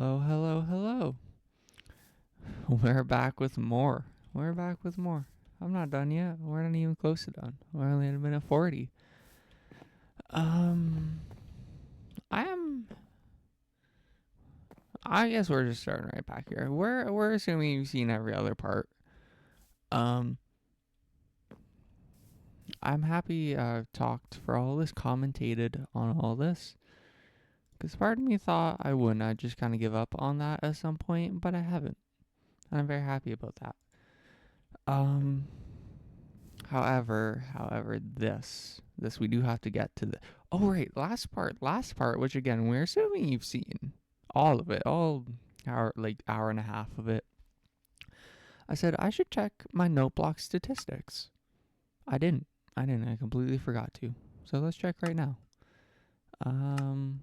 Hello, hello, hello. We're back with more. We're back with more. I'm not done yet. We're not even close to done. We're only at a minute 40. Um, I am. I guess we're just starting right back here. We're assuming you've seen every other part. Um, I'm happy I've talked for all this, commentated on all this. Because part of me thought I wouldn't. I'd just kind of give up on that at some point, but I haven't. And I'm very happy about that. Um, However, this we do have to get to the. Oh right, last part, which again we're assuming you've seen all of it, all hour and a half of it. I said I should check my noteblock statistics. I didn't. I completely forgot to. So let's check right now. Um,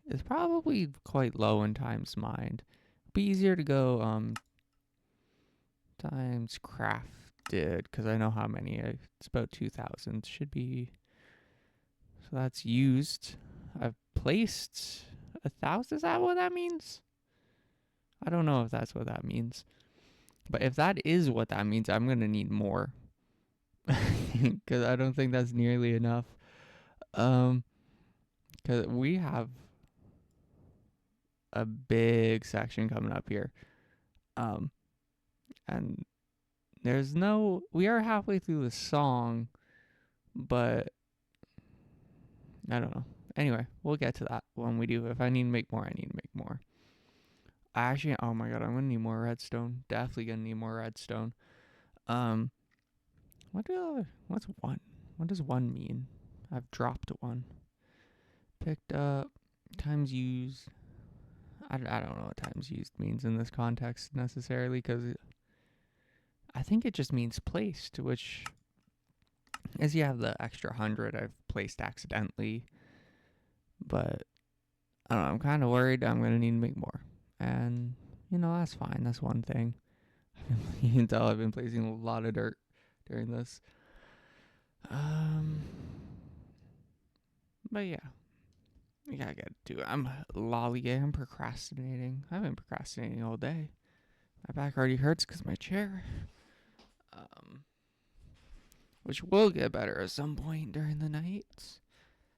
it's probably quite low in times mind. Be easier to go times crafted because I know how many. It's about 2,000. Should be. So that's used. I've placed 1,000. Is that what that means? I don't know if that's what that means. But if that is what that means, I'm going to need more. Because I don't think that's nearly enough. Because we have a big section coming up here. And there's no. We are halfway through the song, but I don't know. Anyway, we'll get to that when we do. If I need to make more, I need to make more. Actually, oh my god, I'm gonna need more redstone. Definitely gonna need more redstone. Um, what's one? What does one mean? I've dropped one. Picked up. Times used. I don't know what times used means in this context necessarily because I think it just means placed, which is you have the extra 100 I've placed accidentally. But I don't know. I'm kind of worried I'm gonna need to make more, and that's fine. That's one thing. You can tell I've been placing a lot of dirt during this. But yeah, we gotta get to it. I'm lollygagging, I'm procrastinating. I've been procrastinating all day. My back already hurts because my chair. Which will get better at some point during the night.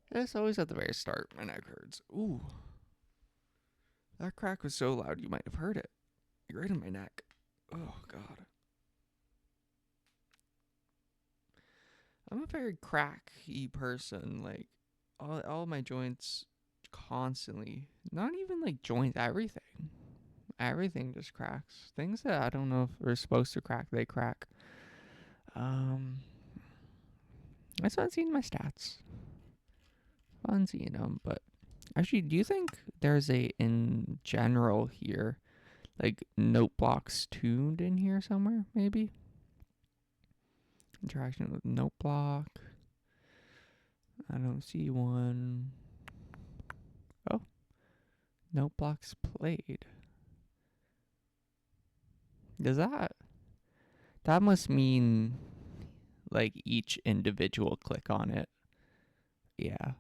It's always at the very start. My neck hurts. Ooh, that crack was so loud you might have heard it. Right in my neck. Oh god. I'm a very cracky person. Like all my joints constantly. Not even like joints. Everything just cracks. Things that I don't know if are supposed to crack, they crack. It's fun seeing my stats. Fun seeing them, but actually, do you think there's a in general here, like note blocks tuned in here somewhere? Maybe interaction with note block. I don't see one. Oh, note blocks played. Does that must mean like each individual click on it? Yeah.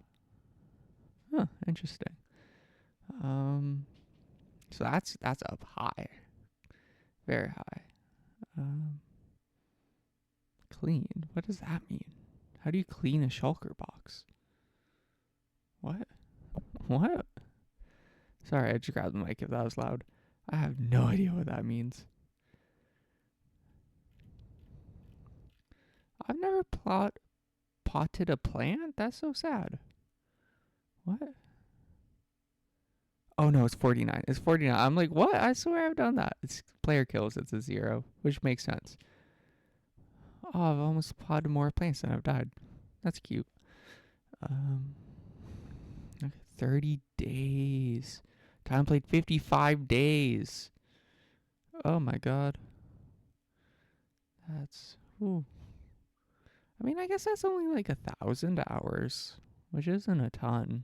Huh, interesting. So that's up high. Very high. Um Clean. What does that mean? How do you clean a shulker box? What? What? Sorry, I just grabbed the mic if that was loud. I have no idea what that means. I've never potted a plant? That's so sad. What? Oh no, it's 49. It's 49. I'm like, what? I swear I've done that. It's player kills, it's a 0, which makes sense. Oh, I've almost potted more plants than I've died. That's cute. Okay, 30 days. Time played 55 days. Oh my god. That's. Ooh. I mean, I guess that's only like 1,000 hours, which isn't a ton.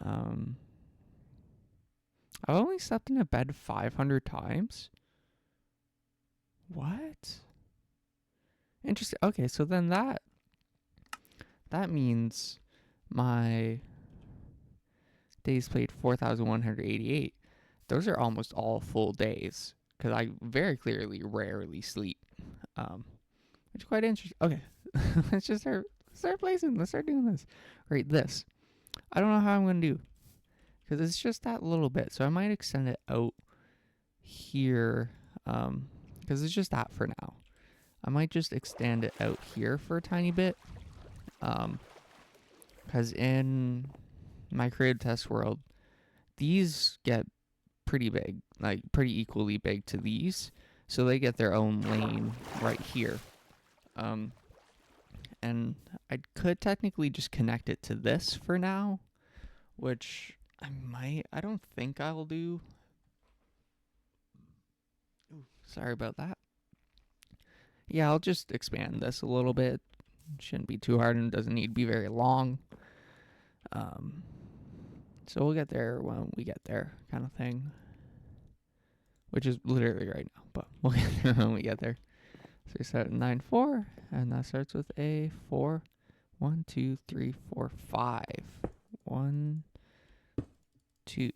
Um, I've only slept in a bed 500 times. What? Interesting. Okay, so then that means my days played 4,188. those are almost all full days because I very clearly rarely sleep. Which is quite interesting. Okay, let's just start placing. Let's start doing this. Right, this. I don't know how I'm gonna do because it's just that little bit. So I might extend it out here because it's just that for now. I might just extend it out here for a tiny bit because in my creative test world, these get pretty big, like pretty equally big to these, so they get their own lane right here. And I could technically just connect it to this for now, which I don't think I'll do. Ooh, sorry about that. Yeah, I'll just expand this a little bit. Shouldn't be too hard and doesn't need to be very long. So we'll get there when we get there, kind of thing. Which is literally right now, but we'll get there when we get there. So we start at 9-4, and that starts with a 4. 1, 2, 3, 4, 5. 1, 2,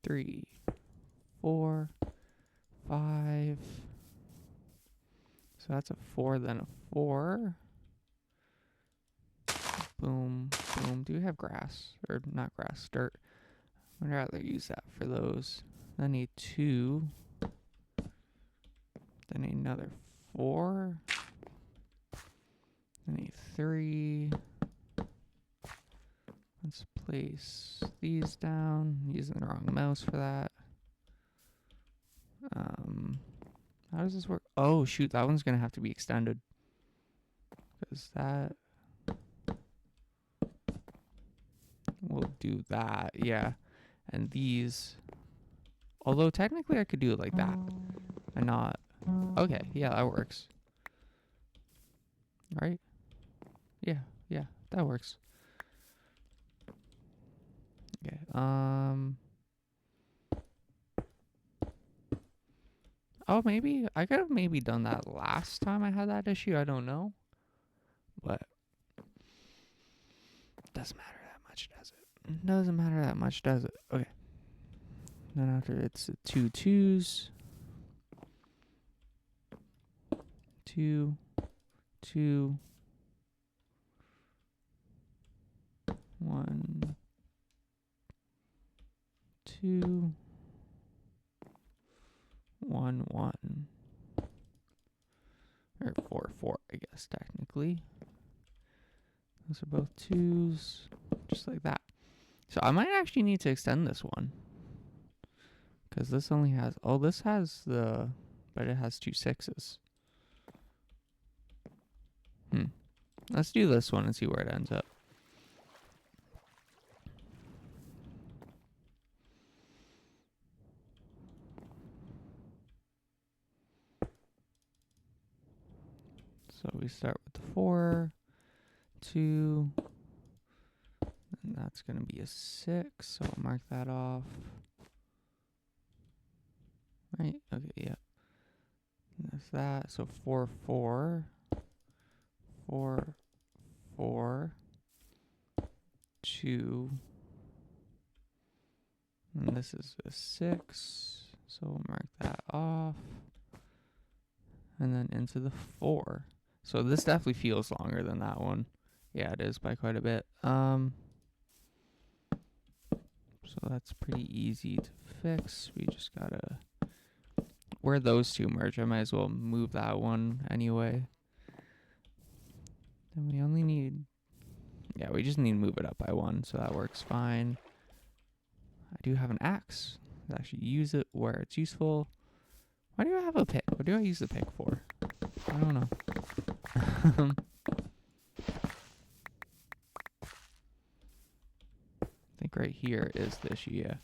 3, 4, 5. So that's a 4, then a 4. Boom, boom. Do we have grass? Or not grass, dirt. I'd rather use that for those. Then a 2. Then another 4. Then a 3. Let's place these down. I'm using the wrong mouse for that. How does this work? Oh, shoot. That one's going to have to be extended. Because that... We'll do that. Yeah. And these... Although, technically, I could do it like that. And not... Okay. Yeah, that works. Right? Yeah. Yeah. That works. Okay. Oh, maybe I could have maybe done that last time I had that issue. I don't know, but doesn't matter that much, does it? Doesn't matter that much, does it? Okay. Then after it's the 2 2s, 2, 2, 1, 2, 1, 1, or 4 4, I guess technically. Those are both 2s, just like that. So I might actually need to extend this one. Because this only has... Oh, this has the... But it has 2 6s. Let's do this one and see where it ends up. So we start with the 4, 2, and that's going to be a 6, so I'll mark that off. Right? Okay, yeah. And that's that. So 4, 4, 4, 4, 2, and this is a 6, so we'll mark that off. And then into the 4. So this definitely feels longer than that one. Yeah, it is by quite a bit. So that's pretty easy to fix. We just gotta... Where those two merge, I might as well move that one anyway. Then we only need... Yeah, we just need to move it up by 1, so that works fine. I do have an axe. I'll actually use it where it's useful. Why do I have a pick? What do I use the pick for? I don't know. I think right here is the issue, yeah.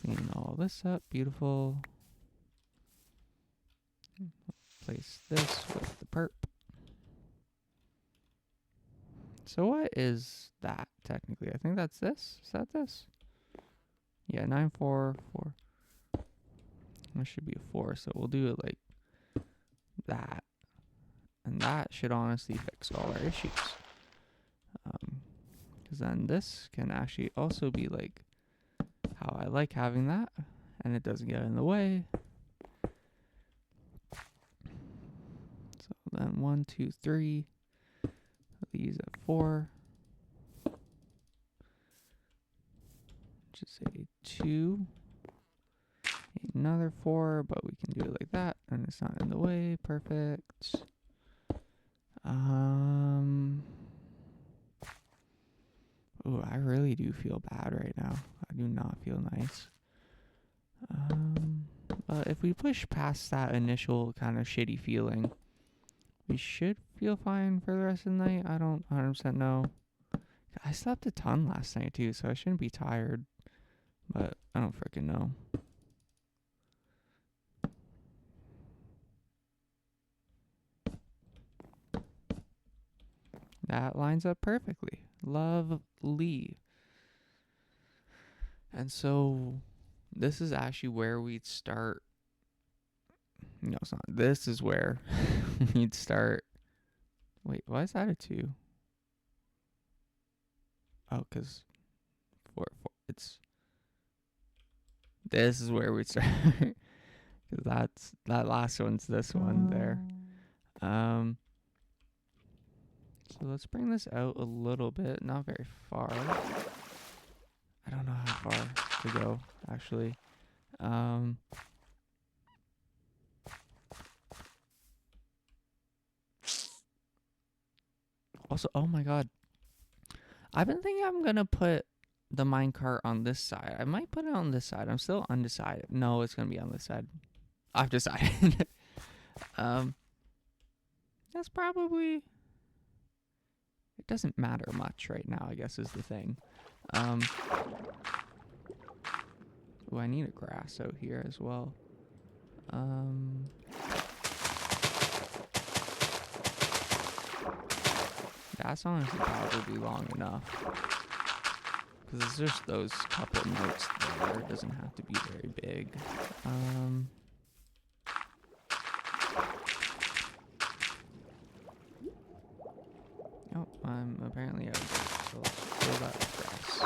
Clean all this up, beautiful. Place this with the perp. So what is that, technically? I think that's this. Is that this? Yeah, 9, 4, 4. That should be a 4, so we'll do it like that. And that should honestly fix all our issues. Because then this can actually also be like how I like having that, and it doesn't get in the way. So then 1, 2, 3. These at 4. Just say 2. Another 4, but we can do it like that, and it's not in the way. Perfect. Ooh, I really do feel bad right now. I do not feel nice. But if we push past that initial kind of shitty feeling, we should feel fine for the rest of the night. I don't 100% know. I slept a ton last night too, so I shouldn't be tired. But I don't freaking know. That lines up perfectly. Lovely. And so this is actually where we'd start. No, it's not. This is where we'd start. Wait, why is that a 2? Oh, because it's. This is where we'd start. Because that last one's this one there. So let's bring this out a little bit, not very far. I don't know how far to go, actually. Also, oh my god. I've been thinking I'm going to put the minecart on this side. I might put it on this side. I'm still undecided. No, it's going to be on this side. I've decided. That's probably... It doesn't matter much right now, I guess, is the thing. Oh, I need a grass out here as well. That's honestly probably long enough. Because it's just those couple notes there. It doesn't have to be very big. Oh, I'm apparently out of grass, so let's fill that with grass.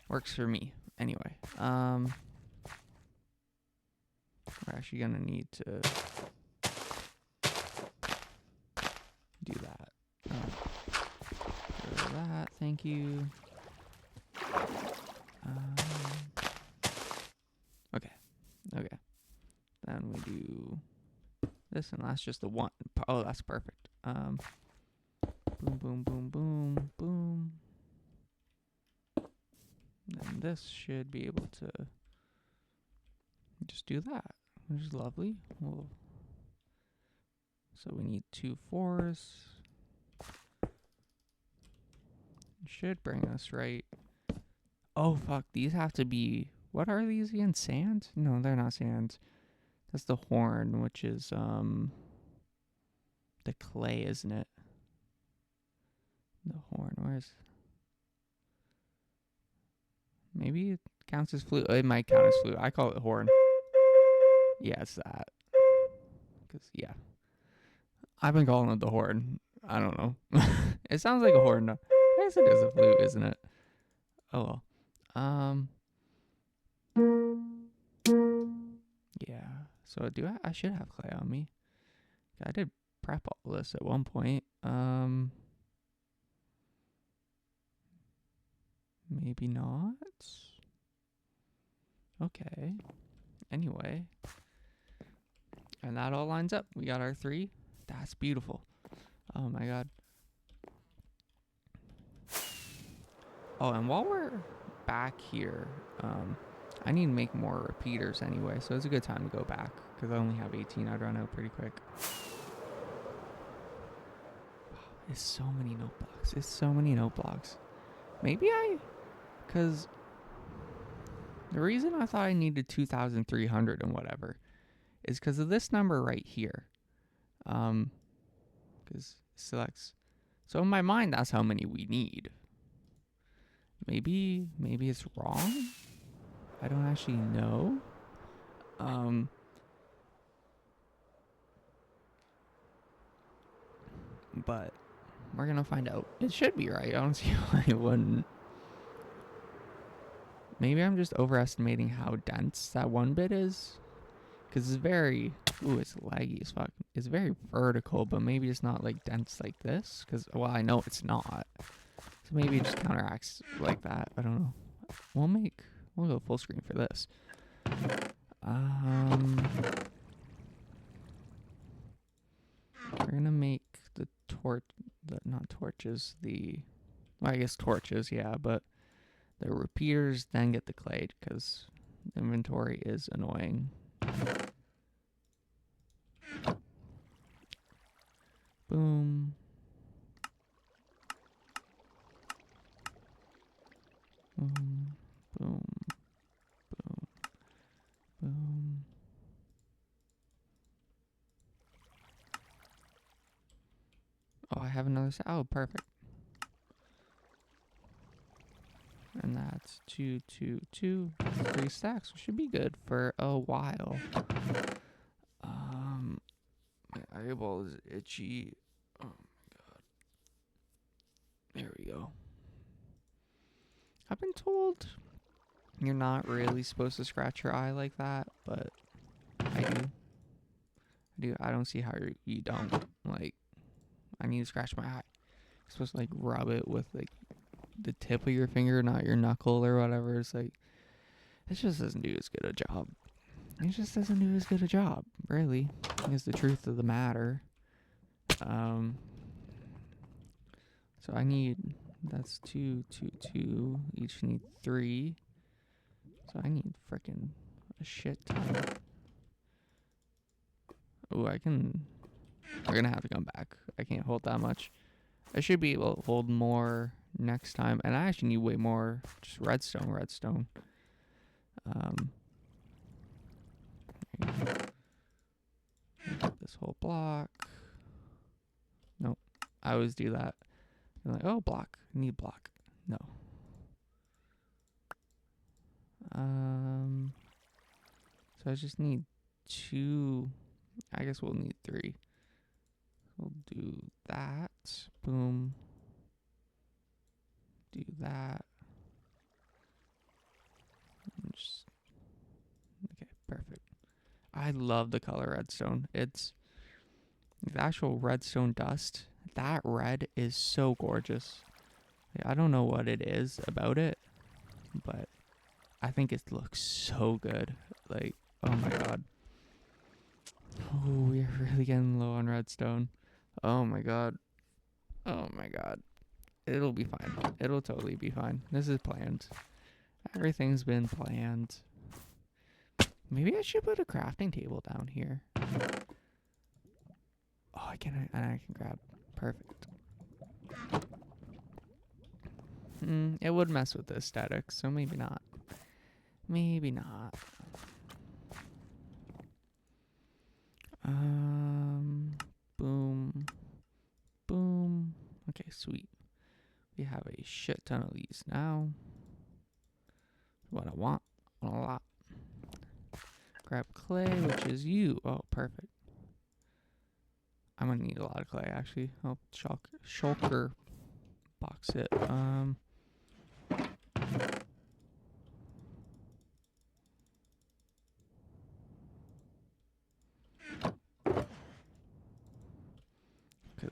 Works for me. Anyway, we're actually gonna need to do that. Get rid of that, thank you. Okay. Then we do this, and that's just the one. Oh, that's perfect. Boom, boom, boom, boom, boom. And this should be able to just do that, which is lovely. So we need 2 4s. Should bring us right. Oh, fuck. These have to be... What are these again? Sand? No, they're not sand. That's the horn, which is, the clay, isn't it? The horn. Where's... Maybe it counts as flute. It might count as flute. I call it horn. Yeah, it's that. Because, yeah. I've been calling it the horn. I don't know. It sounds like a horn. I guess it is a flute, isn't it? Oh, well. Yeah. So I should have clay on me. I did prep all this at one point. Maybe not. Okay. Anyway. And that all lines up. We got our 3. That's beautiful. Oh my god. Oh, and while we're back here, I need to make more repeaters anyway, so it's a good time to go back, because I only have 18. I'd run out pretty quick. It's so many note blocks. It's so many note blocks. Maybe because the reason I thought I needed 2,300 and whatever is because of this number right here. Because selects. So in my mind, that's how many we need. Maybe it's wrong. I don't actually know. But We're gonna find out. It should be right. I don't see why it wouldn't. Maybe I'm just overestimating how dense that one bit is. Because it's very... Ooh, it's laggy as fuck. It's very vertical, but maybe it's not like dense like this. Because, well, I know it's not. So maybe it just counteracts like that. I don't know. We'll go full screen for this. We're gonna make the not torches, well, I guess torches, yeah, but the repeaters, then get the clay, because inventory is annoying. Boom. Boom. Boom. Boom. Boom. Oh, I have another oh, perfect. And that's 2, 2, 2, 3 stacks, which should be good for a while. My eyeball is itchy. Oh my god. There we go. I've been told you're not really supposed to scratch your eye like that, but I do. I don't see how you don't. Like, I need to scratch my eye. You're supposed to like rub it with like the tip of your finger, not your knuckle or whatever. It's like, it just doesn't do as good a job. It just doesn't do as good a job, really, is the truth of the matter. So I need, that's 2, 2, 2. Each need 3. So I need frickin' a shit ton. Oh, we're gonna have to come back. I can't hold that much. I should be able to hold more next time. And I actually need way more just redstone. This whole block. Nope. I always do that. I'm like, oh, block. Need block. No. So I just need 2. I guess we'll need 3. We'll do that. Boom. Do that. Just, okay, perfect. I love the color redstone. It's the actual redstone dust. That red is so gorgeous. I don't know what it is about it, but I think it looks so good. Like, oh my god. Oh, we're really getting low on redstone. Oh my god. Oh my god. It'll be fine. It'll totally be fine. This is planned. Everything's been planned. Maybe I should put a crafting table down here. Oh, I can grab. Perfect. It would mess with the aesthetics, so maybe not. Maybe not. Boom. Boom. Okay, sweet. We have a shit ton of these now. What I want. A lot. Grab clay, which is you. Oh, perfect. I'm gonna need a lot of clay, actually. I'll shulker box it. Because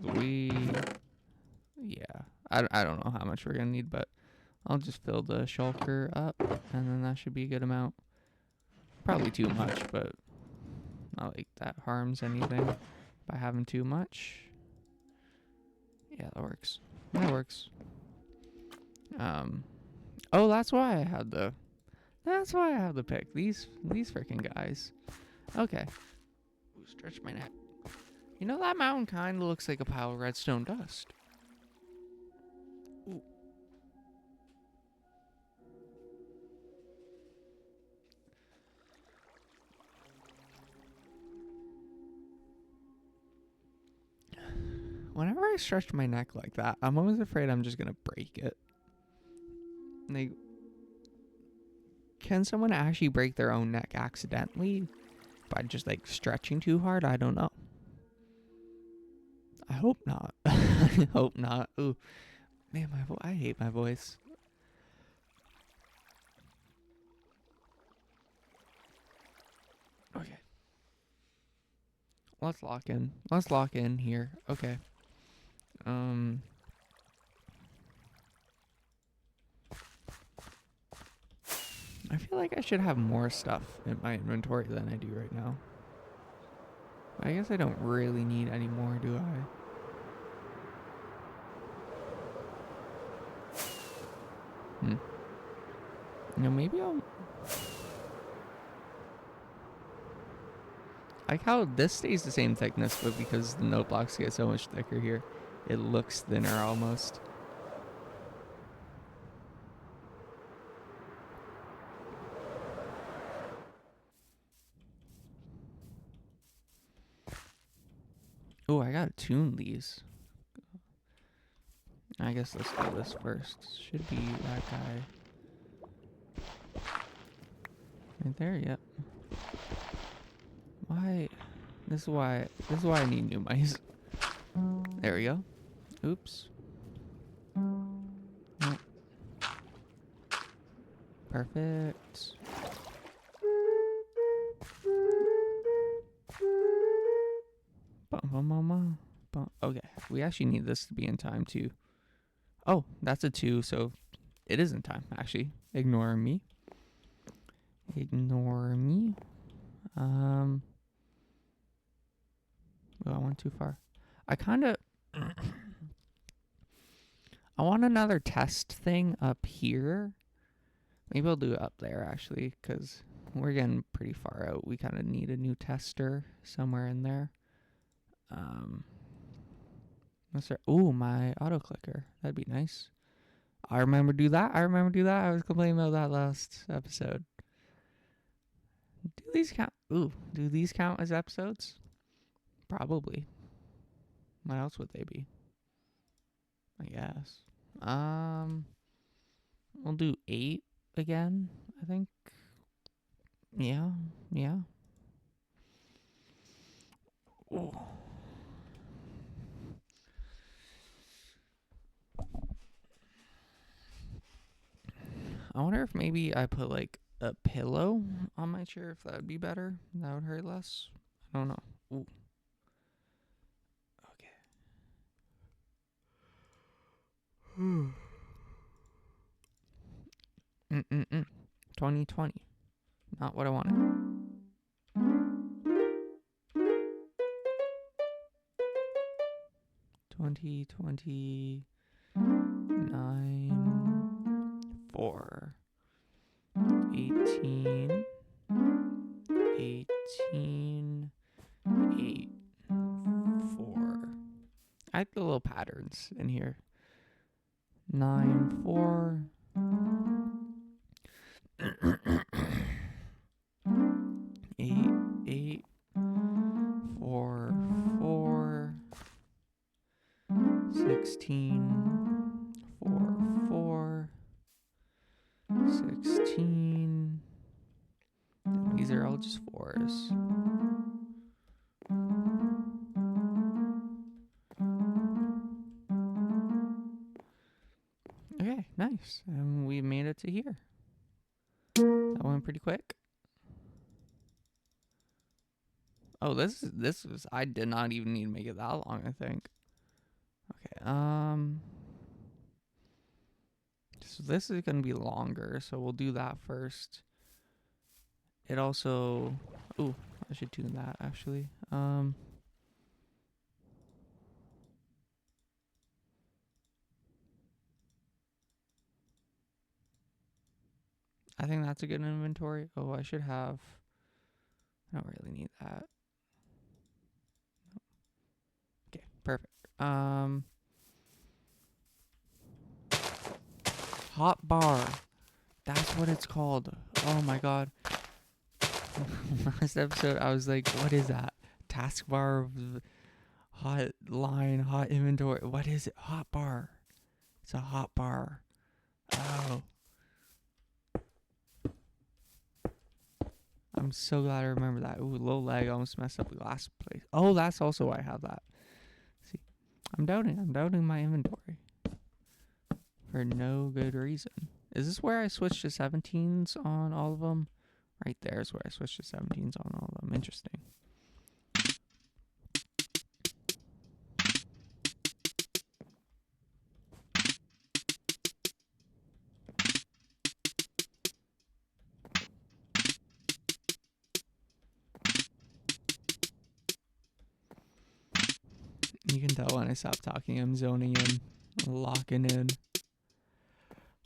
yeah, I don't know how much we're gonna need, but I'll just fill the shulker up, and then that should be a good amount. Probably too much, but not like that harms anything by having too much. Yeah, that works. That works. Oh, that's why I had the pick. These freaking guys. Okay. Ooh, stretch my neck. You know, that mountain kind of looks like a pile of redstone dust. Ooh. Whenever I stretch my neck like that, I'm always afraid I'm just gonna break it. Like, can someone actually break their own neck accidentally by just like stretching too hard? I don't know. I hope not. I hope not. Ooh, man, I hate my voice. Okay. Let's lock in. Let's lock in here. Okay. I feel like I should have more stuff in my inventory than I do right now. I guess I don't really need any more, do I? Maybe I'll... Like how this stays the same thickness, but because the note blocks get so much thicker here, it looks thinner almost. Oh, I gotta tune these. I guess let's do this first. Should be that guy. Right there, yep. Why? This is why I need new mice. There we go. Oops. Oh. Perfect. Okay, we actually need this to be in time too. Oh, that's a 2, so it is in time, actually. Ignore me. Ignore me. Oh, I went too far. I kind of... I want another test thing up here. Maybe I'll do it up there, actually, because we're getting pretty far out. We kind of need a new tester somewhere in there. Ooh, my auto clicker. That'd be nice. I remember do that. I was complaining about that last episode. Do these count? Ooh, do these count as episodes? Probably. What else would they be? I guess. We'll do 8 again, I think. Yeah. Ooh. I wonder if maybe I put like a pillow on my chair, if that would be better. That would hurt less. I don't know. Ooh. Okay. 2020. Not what I wanted. 2020. 9. 4. 18. 18. 8. 4. I like the little patterns in here. 9. 4. 8. 8. 4. 4. 16. 4. 4. 16. These are all just 4s. Okay, nice. And we made it to here. That went pretty quick. Oh, this was... I did not even need to make it that long, I think. Okay, so this is going to be longer, so we'll do that first. It also... Ooh, I should tune that, actually. I think that's a good inventory. Oh, I should have... I don't really need that. Okay, perfect. Hot bar. That's what it's called. Oh my god. Last episode, I was like, what is that? Taskbar of hot line, hot inventory. What is it? Hot bar. It's a hot bar. Oh. I'm so glad I remember that. Ooh, low leg almost messed up the last place. Oh, that's also why I have that. See. I'm doubting my inventory. For no good reason. Is this where I switched to 17s on all of them? Right there is where I switched to 17s on all of them. Interesting. You can tell when I stop talking, I'm zoning in, locking in.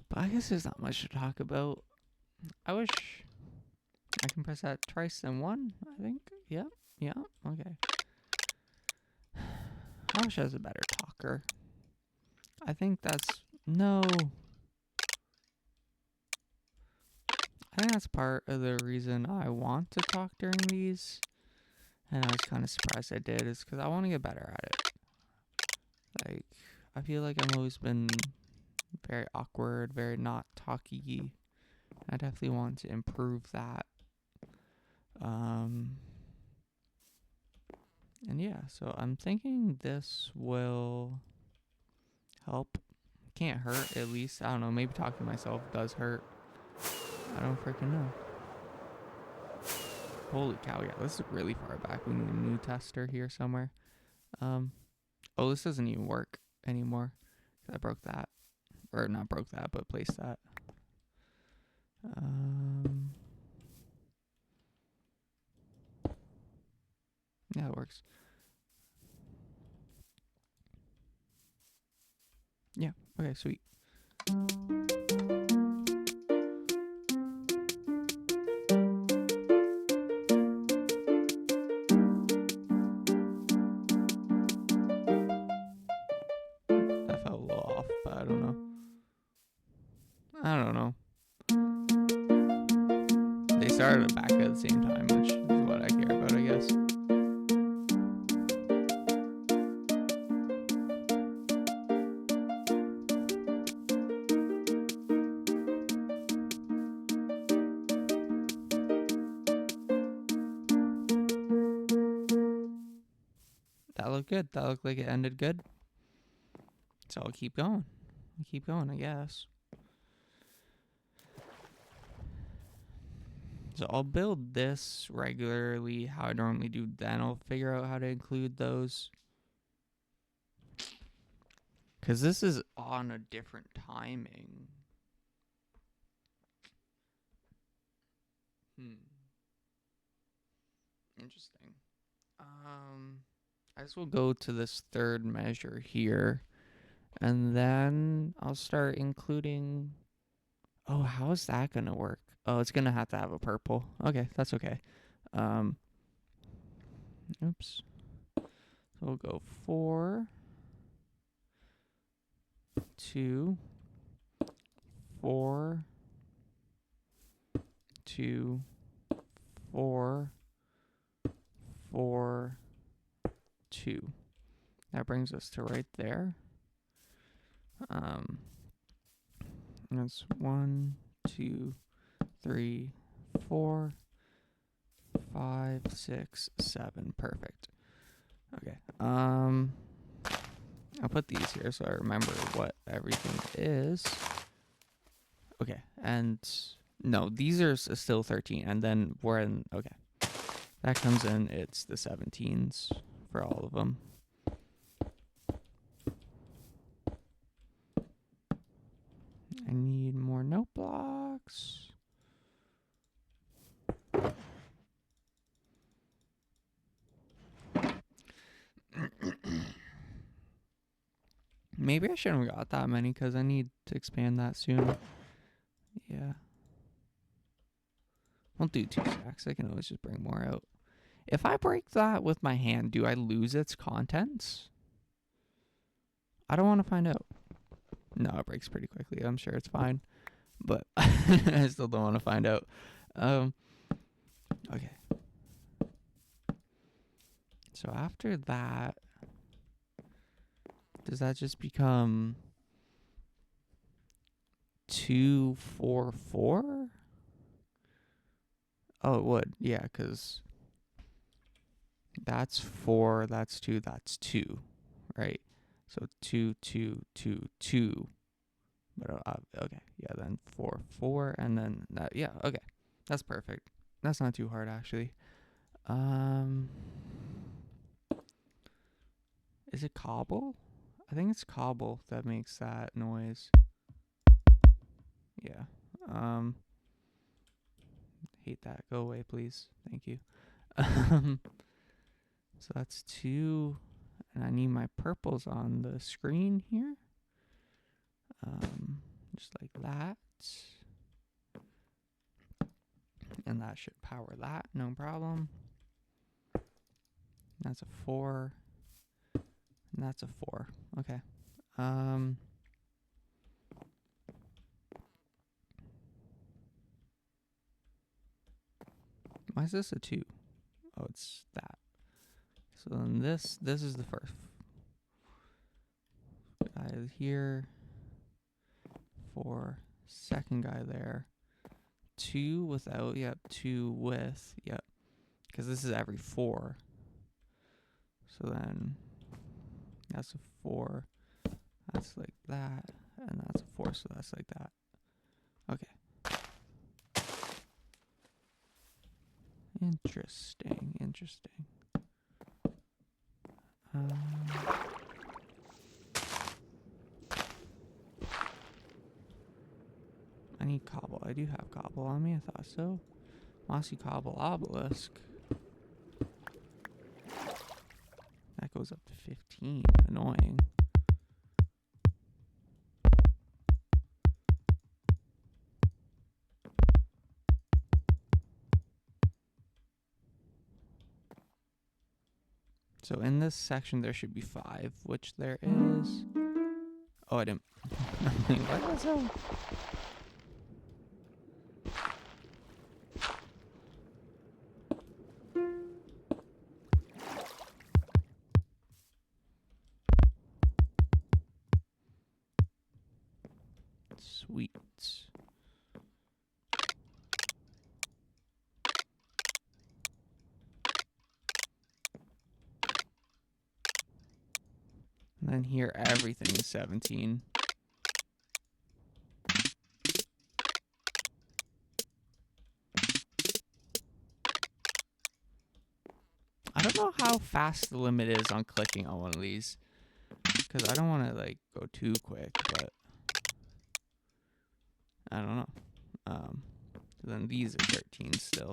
But I guess there's not much to talk about. I wish I can press that twice in one, I think. Yeah, okay. I wish I was a better talker. I think that's... No. I think that's part of the reason I want to talk during these. And I was kind of surprised I did, is because I want to get better at it. Like, I feel like I've always been very awkward, very not talky. I definitely want to improve that. And yeah, so I'm thinking this will help. Can't hurt, at least. I don't know, maybe talking to myself does hurt. I don't freaking know. Holy cow, yeah, this is really far back. We need a new tester here somewhere. Oh, this doesn't even work anymore. I broke that. Or not broke that, but placed that. Yeah, it works. Yeah, okay, sweet. That felt a little off, but I don't know. They started back at the same time, which is what I care about, I guess. That looked good. That looked like it ended good. So I'll keep going. I guess. So I'll build this regularly how I normally do. Then I'll figure out how to include those. Because this is on a different timing. Interesting. I guess we'll go to this third measure here. And then I'll start including... Oh, how is that going to work? Oh, it's going to have a purple. Okay, that's okay. Oops. So we'll go 4, 2, 4, 2, 4, 4, 2. That brings us to right there. That's 1, 2, 3, 4, 5, 6, 7. Perfect. Okay. I'll put these here so I remember what everything is. Okay, and no, these are still 13, and then we're in... Okay, that comes in. It's the 17s for all of them. I need more note blocks. Maybe I shouldn't have got that many because I need to expand that soon. Yeah. I'll do 2 stacks. I can always just bring more out. If I break that with my hand, do I lose its contents? I don't want to find out. No, it breaks pretty quickly. I'm sure it's fine. But I still don't want to find out. Okay. So after that, does that just become 2, 4, 4? Oh, it would. Yeah, because that's 4, that's 2, that's 2, right? So 2, 2, 2, 2. But okay, yeah, then 4, 4, and then that. Yeah, okay, that's perfect. That's not too hard actually. Is it cobble? I think it's cobble that makes that noise. Yeah. Hate that. Go away, please. Thank you. So that's 2, and I need my purples on the screen here. Just like that. And that should power that, no problem. That's a 4. And that's a 4. Okay. Why is this a 2? Oh, it's that. So then this is the first guy here. 4. Second guy there. 2 without, yep. 2 with, yep. Because this is every 4. So then that's a 4. That's like that. And that's a 4, so that's like that. Okay. Interesting. I need cobble. I do have cobble on me. I thought so. Mossy cobble obelisk. That goes up to 15. Annoying. So in this section there should be 5, which there is. Oh, I didn't. What was that? Sweet. And then here everything is 17. I don't know how fast the limit is on clicking on one of these, because I don't want to like go too quick, but I don't know. So then these are 13 still.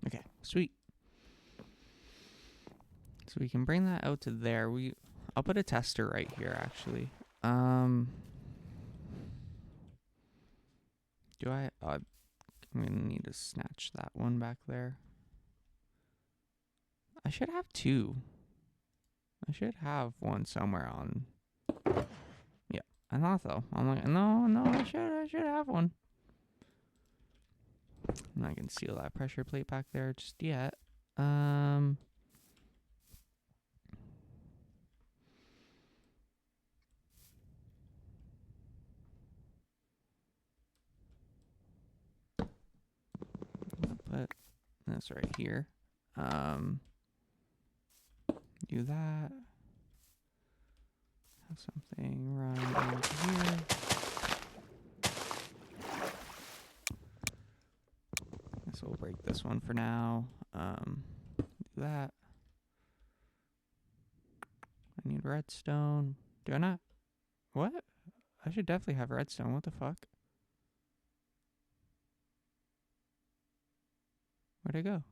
Okay, sweet. So we can bring that out to there. I'll put a tester right here actually. Do I? I'm gonna need to snatch that one back there. I should have 2. I should have one somewhere on. Yeah, I thought so. I'm like, no, I should have one. I'm not gonna seal that pressure plate back there just yet. Put this right here. Do that. Have something run over here. Guess we'll break this one for now. Do that. I need redstone. Do I not? What? I should definitely have redstone. What the fuck? Where'd it go?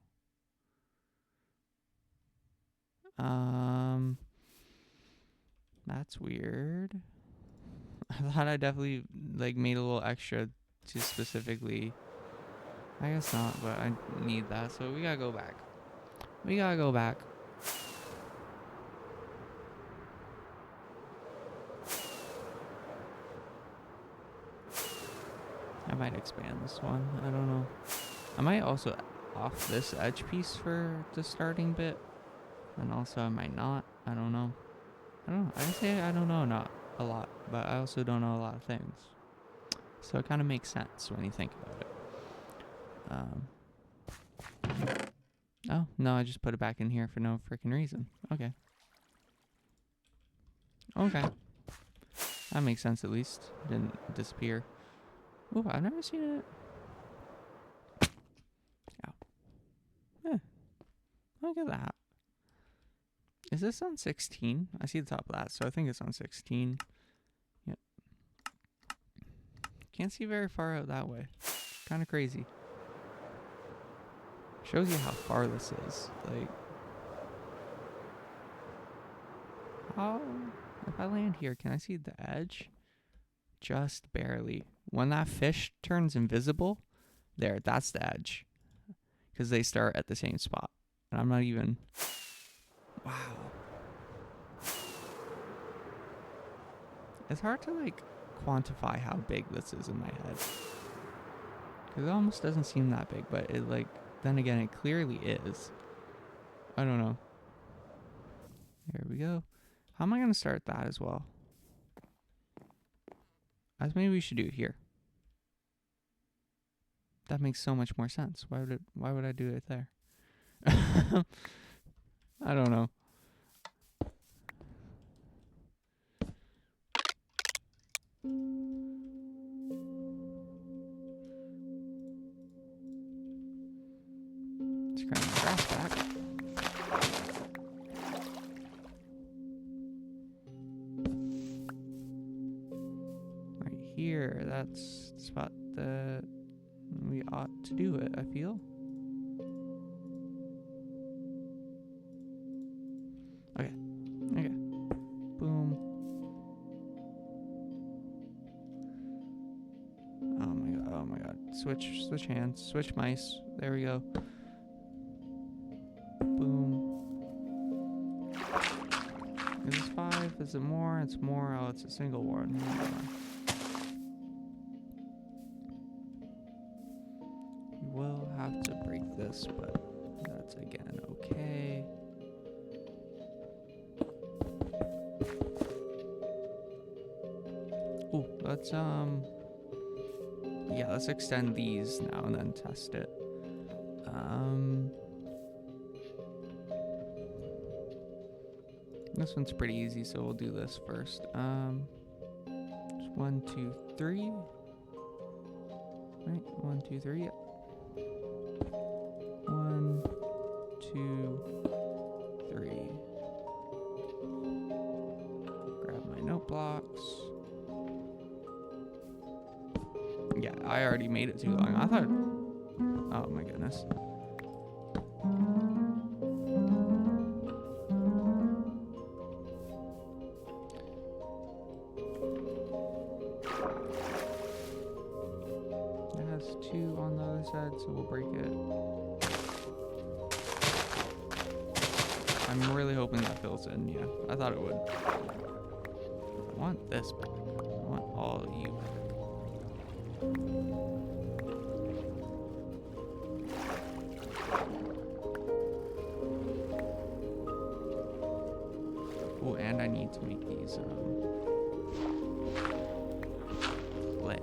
That's weird. I thought I definitely like made a little extra to specifically. I guess not, but I need that, so we gotta go back. I might expand this one. I don't know. I might also off this edge piece for the starting bit. And also I might not. I don't know. I don't know. I say I don't know not a lot, but I also don't know a lot of things. So it kind of makes sense when you think about it. Oh, no, I just put it back in here for no freaking reason. Okay. Okay. That makes sense at least. Didn't disappear. Ooh, I've never seen it. Ow. Eh. Look at that. Is this on 16? I see the top of that, so I think it's on 16. Yep. Can't see very far out that way. Kind of crazy. Shows you how far this is. Like, how... If I land here, can I see the edge? Just barely. When that fish turns invisible, there, that's the edge. Because they start at the same spot. And I'm not even... Wow. It's hard to, like, quantify how big this is in my head. Because it almost doesn't seem that big, but it, like, then again, it clearly is. I don't know. There we go. How am I going to start that as well? I think maybe we should do it here. That makes so much more sense. Why would I do it there? I don't know. Let's grab the grass back. Right here, that's the spot that we ought to do it, I feel. Okay. Okay. Boom. Oh my god. Oh my god. Switch hands. Switch mice. There we go. Boom. Is this 5? Is it more? It's more. Oh, it's a single one. We will have to break this, but that's again okay. Ooh, let's yeah, let's extend these now and then test it. This one's pretty easy, so we'll do this first. 1, 2, 3. Right, 1, 2, 3. 1, 2, 3. Grab my note blocks. Yeah, I already made it too long. I thought... Oh my goodness. It has 2 on the other side, so we'll break it. I'm really hoping that fills in. Yeah, I thought it would. I want this back. I want all of you back. Oh, and I need to make these clay.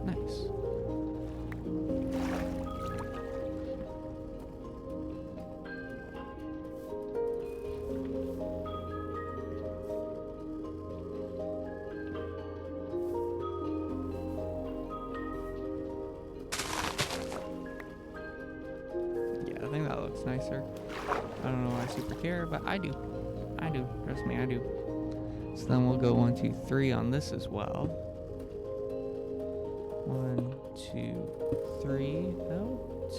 Nice. Yeah, I think that looks nicer. I don't know why I super care, but I do. I do. Trust me, I do. So then we'll go 1, 2, 3 on this as well. 1, 2, 3 out.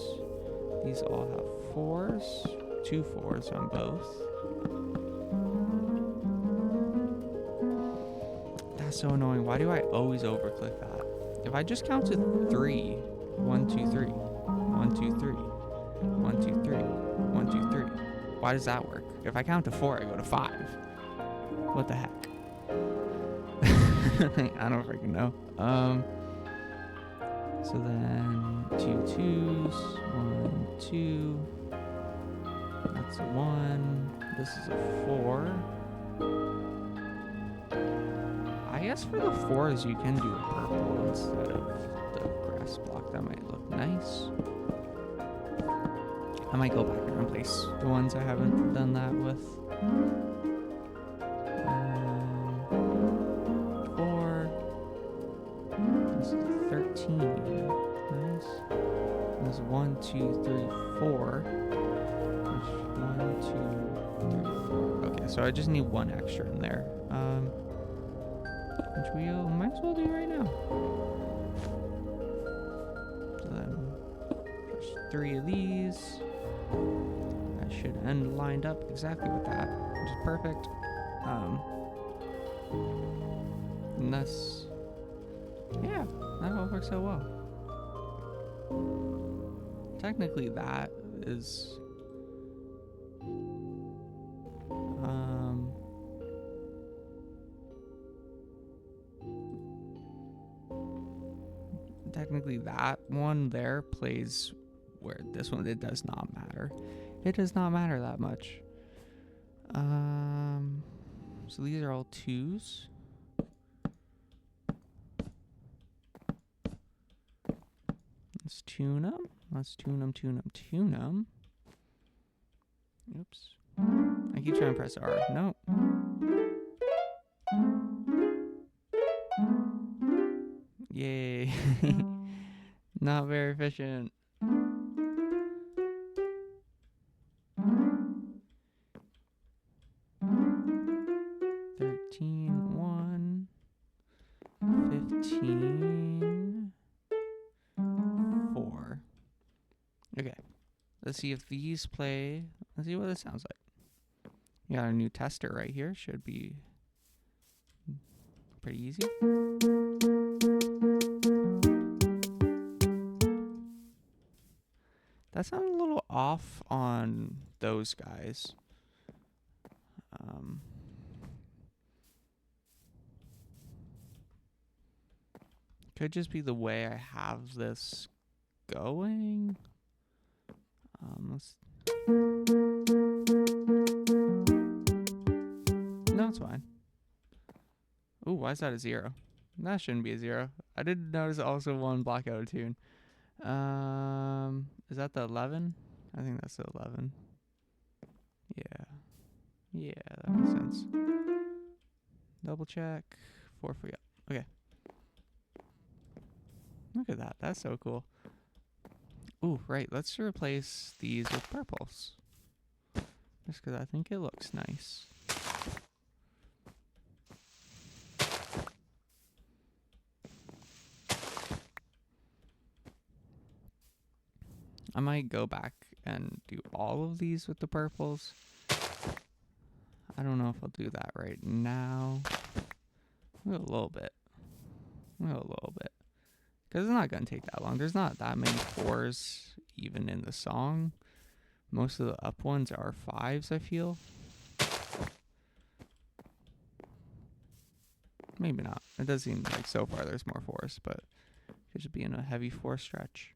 These all have 4s. 2 4s on both. That's so annoying. Why do I always overclick that? If I just count to 3, 1, 2, 3, 1, 2, 3, 1, 2, 3, 1, 2, 3. Why does that work? If I count to 4, I go to 5. What the heck? I don't freaking know. So then 2 2s, 1 2. That's a 1. This is a 4. I guess for the 4s you can do a purple instead of the grass block. That might look nice. I might go back and replace the ones I haven't done that with. 4. This is 13. Nice. This is 1 2 3 4. 1 2 3 4. Okay, so I just need one extra in there. Which we might as well do right now. So then there's 3 of these. That should end lined up exactly with that, which is perfect. And that's, yeah, that all works out well. Technically that is technically that one there plays where this one, it does not matter. It does not matter that much. So these are all 2s. Let's tune them. Let's tune them. Oops. I keep trying to press R. No. Yay. Not very efficient. One, 15, 4. Okay. Let's see if these play. Let's see what it sounds like. We got our new tester right here. Should be pretty easy. That sounded a little off on those guys. Could just be the way I have this going. No, it's fine. Ooh, why is that a 0? That shouldn't be a 0. I did notice also one block out of tune. Is that the 11? I think that's the 11. Yeah, that makes sense. Double check. 4 for, yeah. Okay. Look at that. That's so cool. Ooh, right. Let's replace these with purples. Just because I think it looks nice. I might go back and do all of these with the purples. I don't know if I'll do that right now. A little bit. Because it's not going to take that long. There's not that many 4s even in the song. Most of the up ones are 5s, I feel. Maybe not. It does seem like so far there's more 4s, but it could just be in a heavy 4 stretch.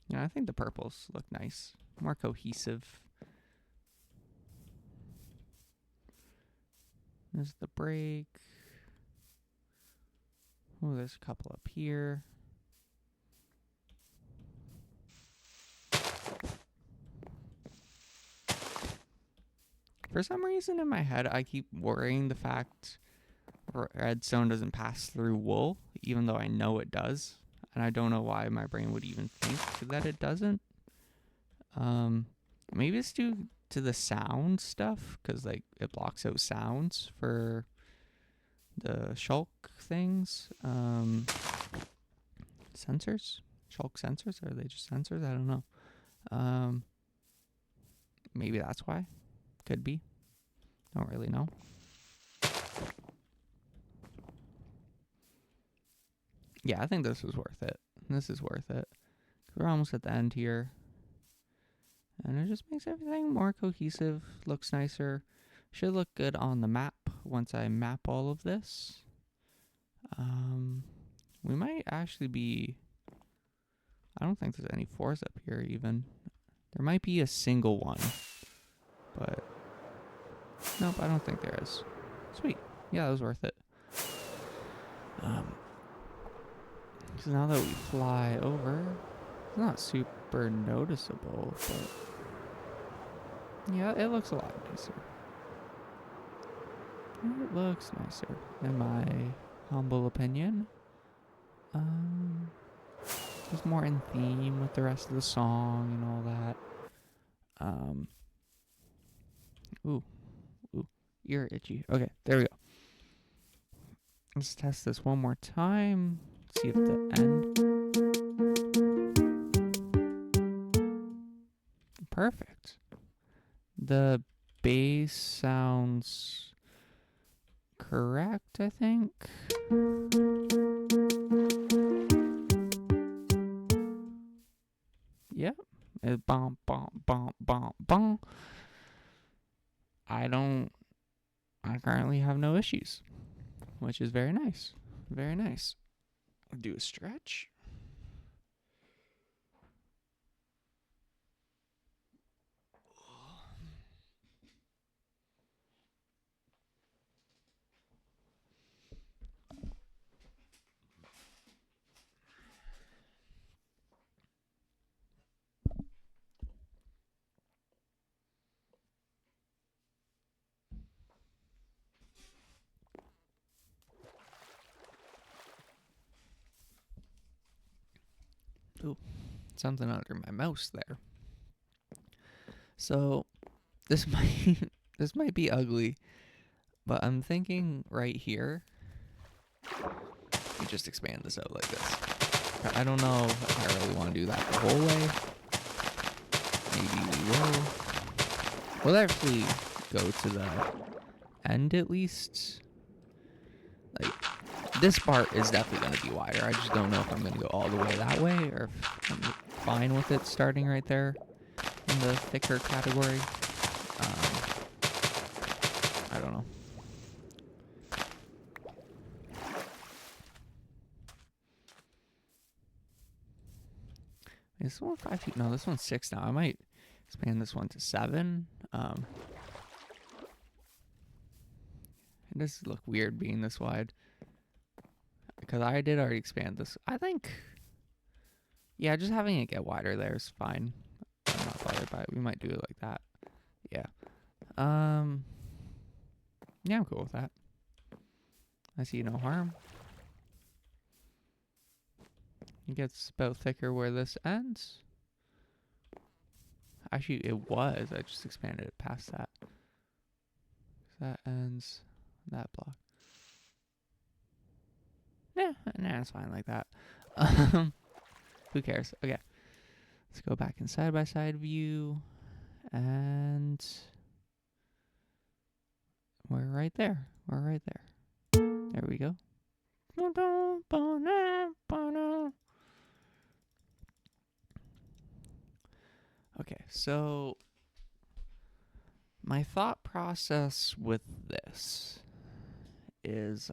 Yeah, I think the purples look nice. More cohesive. There's the break. Oh, there's a couple up here. For some reason in my head, I keep worrying the fact redstone doesn't pass through wool, even though I know it does. And I don't know why my brain would even think that it doesn't. Maybe it's due to the sound stuff, because like it blocks out sounds for the shulk things. Sensors? Shulk sensors? Are they just sensors? I don't know. Maybe that's why. Could be. Don't really know. Yeah, I think this is worth it. We're almost at the end here. And it just makes everything more cohesive. Looks nicer. Should look good on the map once I map all of this. We might actually be... I don't think there's any 4s up here even. There might be a single one, but nope, I don't think there is. Sweet. Yeah, that was worth it. So now that we fly over, it's not super noticeable, but yeah, it looks a lot nicer. It looks nicer, in my humble opinion. Just more in theme with the rest of the song and all that. Ooh, ear itchy. Okay, there we go. Let's test this one more time. See if the end. Perfect. The bass sounds correct, I think. Yep. It bom bom bom bom bom. I currently have no issues, which is very nice. Very nice. I'll do a stretch. Ooh, something under my mouse there. So this might be ugly, but I'm thinking right here. We just expand this out like this. I don't know if I really want to do that the whole way. Maybe we will. We'll actually go to the end at least. Like, this part is definitely going to be wider. I just don't know if I'm going to go all the way that way or if I'm fine with it starting right there in the thicker category. I don't know. Is this one 5 feet? No, this one's 6 now. I might expand this one to 7. It does look weird being this wide. Because I did already expand this. I think, yeah, just having it get wider there is fine. I'm not bothered by it. We might do it like that. Yeah. Yeah, I'm cool with that. I see no harm. It gets about thicker where this ends. Actually, it was. I just expanded it past that. That ends that block. Nah, it's fine like that. Who cares? Okay. Let's go back in side-by-side view. And we're right there. We're right there. There we go. Okay, so my thought process with this is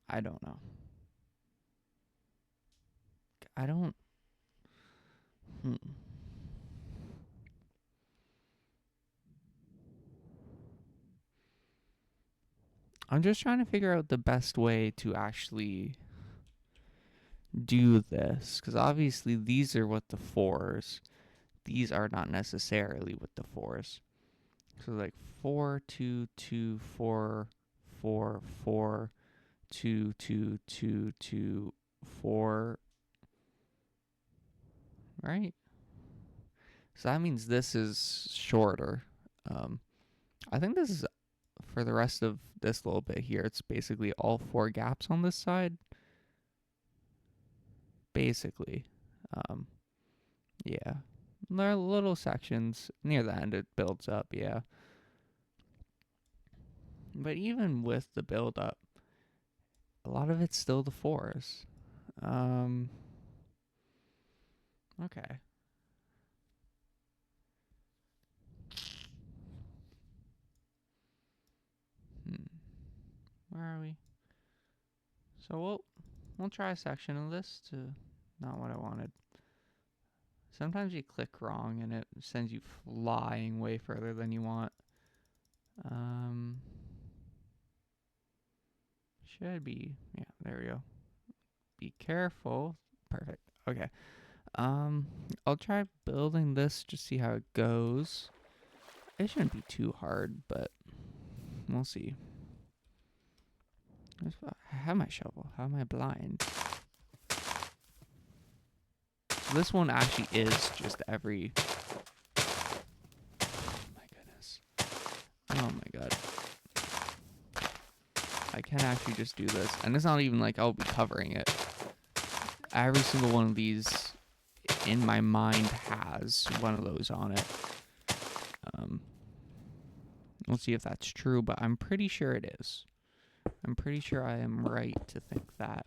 I don't know. I'm just trying to figure out the best way to actually do this, because obviously these are with the 4s. These are not necessarily with the 4s. So like 4, 2, 2, 4, 4, 4, 2, 2, 2, 2, 4. Right? So that means this is shorter. I think this is for the rest of this little bit here. It's basically all 4 gaps on this side. Basically. Yeah. There are little sections near the end. It builds up, yeah. But even with the build up, a lot of it's still the 4s. Okay. So we'll try a section of this to not what I wanted. Sometimes you click wrong and it sends you flying way further than you want. Should be, yeah, there we go. Be careful. Perfect. Okay. I'll try building this, just see how it goes. It shouldn't be too hard, but we'll see. I have my shovel. How am I blind? So this one actually is just every... Oh my goodness. Oh my god. I can actually just do this. And it's not even like I'll be covering it. Every single one of these in my mind has one of those on it. We'll see if that's true, but I'm pretty sure it is. I'm pretty sure I am right to think that.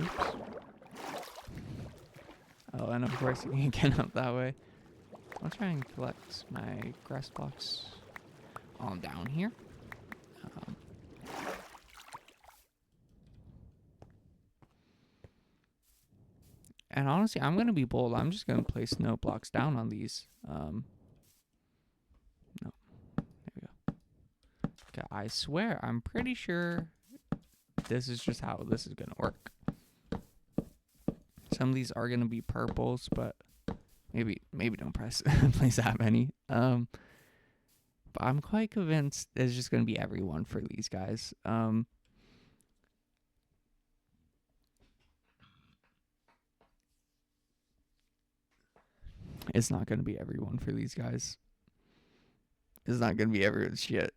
Oops. Oh, and of course you can't get up that way. I'll try and collect my grass blocks on down here. And honestly, I'm going to be bold. I'm just going to place note blocks down on these. No. There we go. Okay, I swear, I'm pretty sure this is just how this is going to work. Some of these are going to be purples, but maybe don't place that many. But I'm quite convinced it's just going to be everyone for these guys. It's not going to be everyone for these guys. It's not going to be everyone's shit.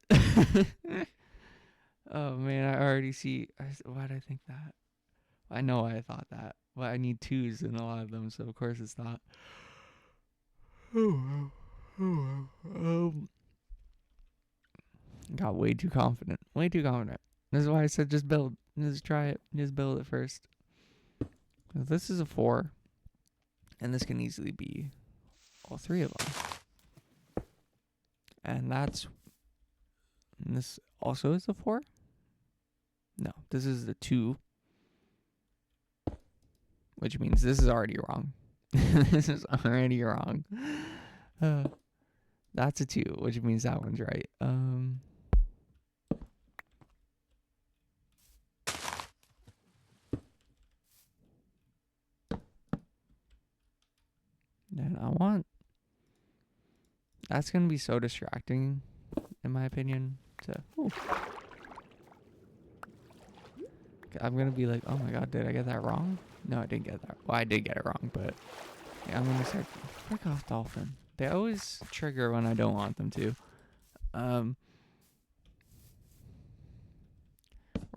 Oh, man, I already see. Why did I think that? I know why I thought that. Well, I need twos in a lot of them, so of course it's not. Got way too confident. Way too confident. This is why I said just build. Just try it. Just build it first. This is a 4. And this can easily be all 3 of them. And this also is a 4? No, this is the 2. Which means this is already wrong. This is already wrong. That's a 2, which means that one's right. Then that's going to be so distracting, in my opinion. I'm going to be like, oh my god, did I get that wrong? No, I didn't get that. Well, I did get it wrong, but yeah, I'm going to start. Frick off, dolphin. They always trigger when I don't want them to. We're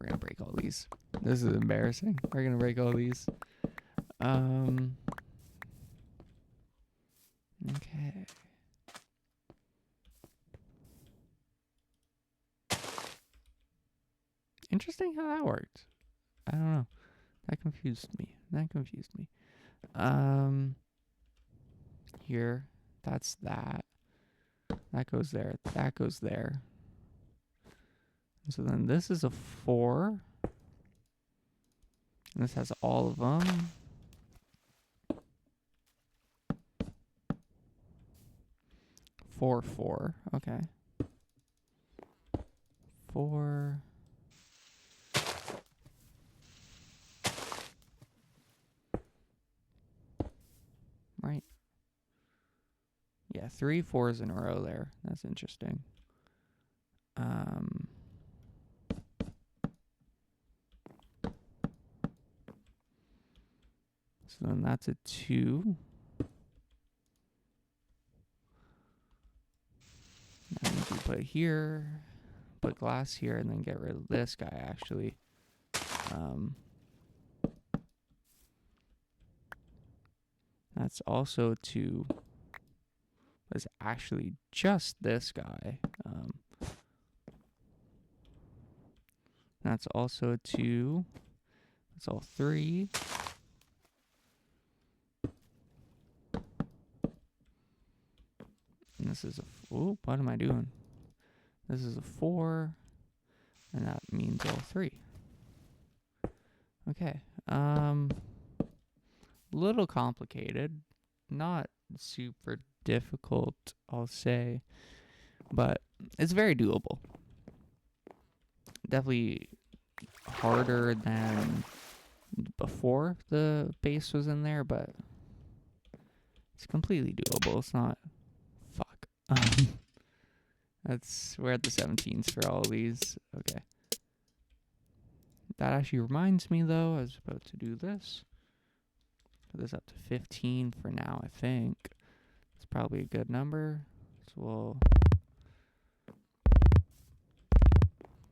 going to break all these. This is embarrassing. We're going to break all these. Okay. Interesting how that worked. I don't know. That confused me. Here. That's that. That goes there. That goes there. So then this is a 4. And this has all of them. 4, 4. Okay. 4. Right. Yeah, 3 4s in a row there. That's interesting. So then that's a 2. That means we put here, put glass here, and then get rid of this guy, actually. That's also 2. It's actually just this guy. That's also a 2. That's all 3. And this is a... Oh, what am I doing? This is a 4. And that means all 3. Okay. Little complicated. Not super difficult, I'll say. But it's very doable. Definitely harder than before the bass was in there, but it's completely doable. It's not... Fuck. We're at the 17s for all of these. Okay. That actually reminds me, though, I was about to do this. Put this up to 15 for now, I think. It's probably a good number. So we'll...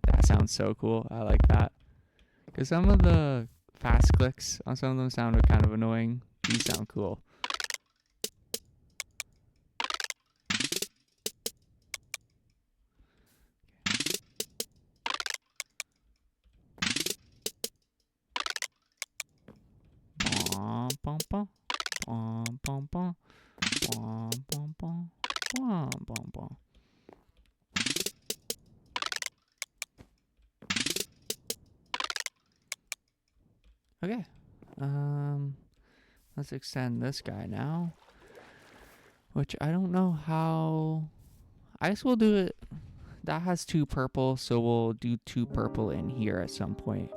That sounds so cool. I like that. Because some of the fast clicks on some of them sounded kind of annoying. These sound cool. Bum, bum, bum, bum, bum, bum, bum, bum, bum, bum, bum. Okay. Let's extend this guy now. Which I don't know how... I guess we'll do it... That has 2 purple, so we'll do 2 purple in here at some point.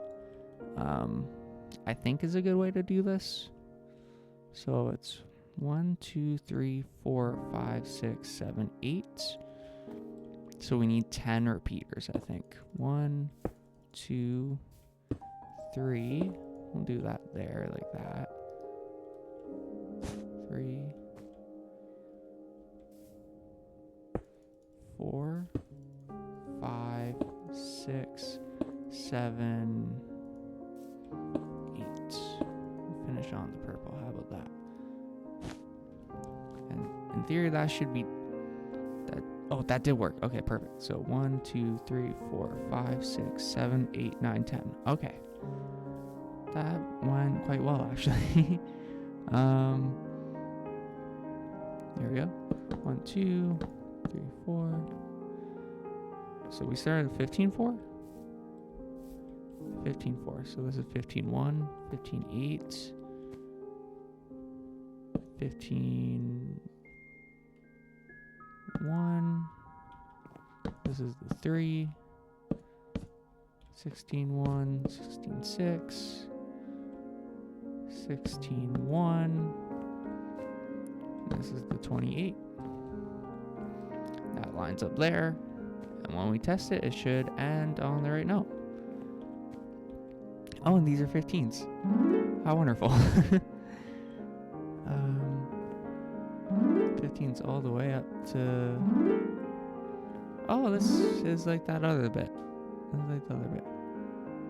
I think is a good way to do this. So it's 1, 2, 3, 4, 5, 6, 7, 8. So we need 10 repeaters, I think. 1, 2, 3. We'll do that there, like that. 3, 4, 5, 6, 7, 8. We'll finish on the purple. How about that? And in theory, that should be that. Oh, that did work. Okay, perfect. So 1, 2, 3, 4, 5, 6, 7, 8, 9, 10. Okay. That went quite well, actually. There we go. 1, 2, 3, 4. So we started at 15-4? 15-4. So this is 15-1, 15-8, 15-1. This is the 3. 16-1, 16-6, 16-1. This is the 28. That lines up there. And when we test it, it should end on the right note. Oh, and these are 15s. How wonderful. 15s all the way up to... Oh, this is like that other bit. That's like the other bit.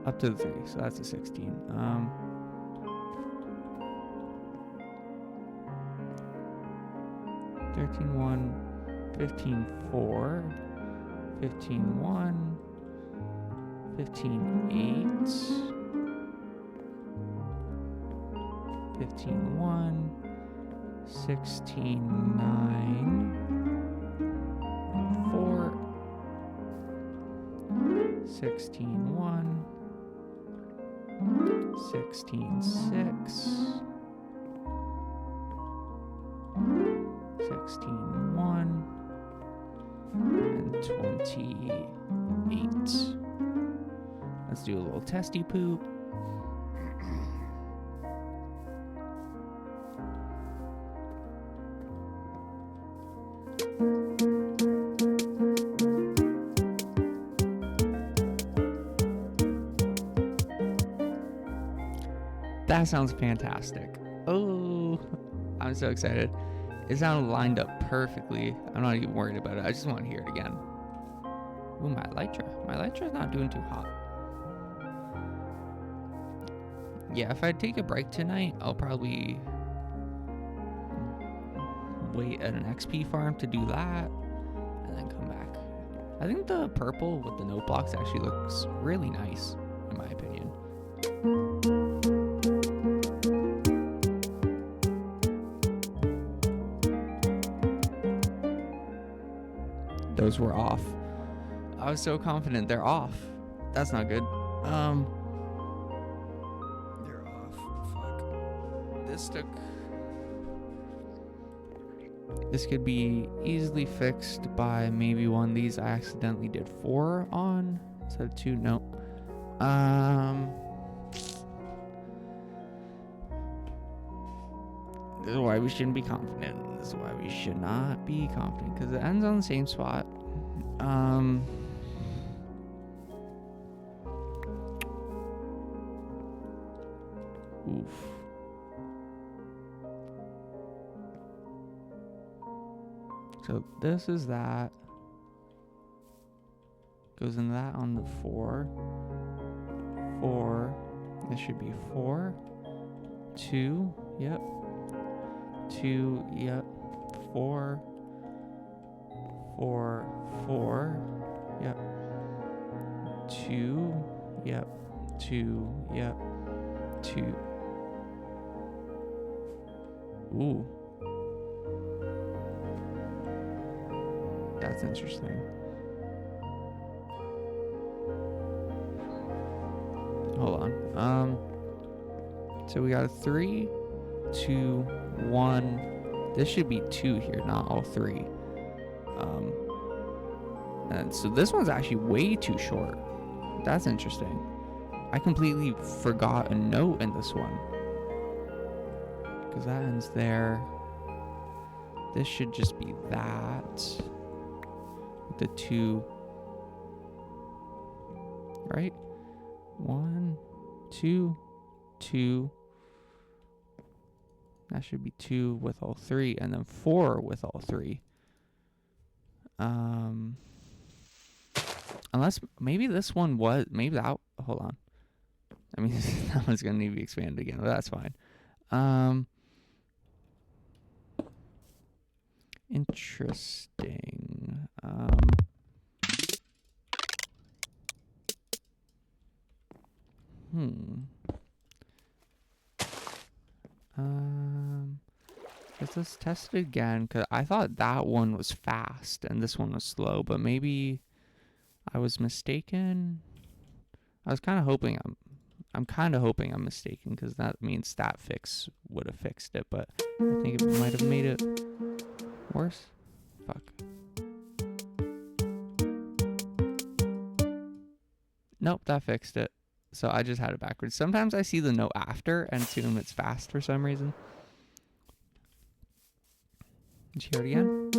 Up to the 3, so that's a 16. 13-1, 15-4, 15-1, 15-8, 15-1, 16-9, 4, 16-1, 16-6, 16-1, and 28. Let's do a little testy poop. That sounds fantastic. Oh, I'm so excited. It sounded lined up perfectly. I'm not even worried about it. I just want to hear it again. Ooh, my Elytra. My Elytra's not doing too hot. Yeah, if I take a break tonight, I'll probably wait at an XP farm to do that, and then come back. I think the purple with the note blocks actually looks really nice, in my opinion. Those were off. I was so confident they're off. That's not good. They're off. Fuck. This could be easily fixed by maybe one of these I accidentally did 4 on instead of 2. No. This is why we shouldn't be confident. This is why we should not be confident, because it ends on the same spot. Oof. So this is that. Goes into that on the 4. 4. This should be 4. 2. Yep. 2. Yep. 4. 4. 4. Yep. 2. Yep. 2. Yep. 2. Ooh. That's interesting. Hold on. So we got a 3, 2, 1. This should be 2 here, not all 3. And so this one's actually way too short. That's interesting. I completely forgot a note in this one, because that ends there. This should just be that. The 2, right? 1, 2, 2. That should be 2 with all 3, and then 4 with all 3. Unless maybe this one was, maybe that, hold on. I mean, that one's gonna need to be expanded again, but that's fine. Interesting. Let's test it again, because I thought that one was fast and this one was slow, but maybe I was mistaken. I was kind of hoping I'm kind of hoping I'm mistaken, because that means stat fix would have fixed it, but I think it might have made it worse. Fuck. Nope, that fixed it. So I just had it backwards. Sometimes I see the note after and assume it's fast for some reason. Did you hear it again?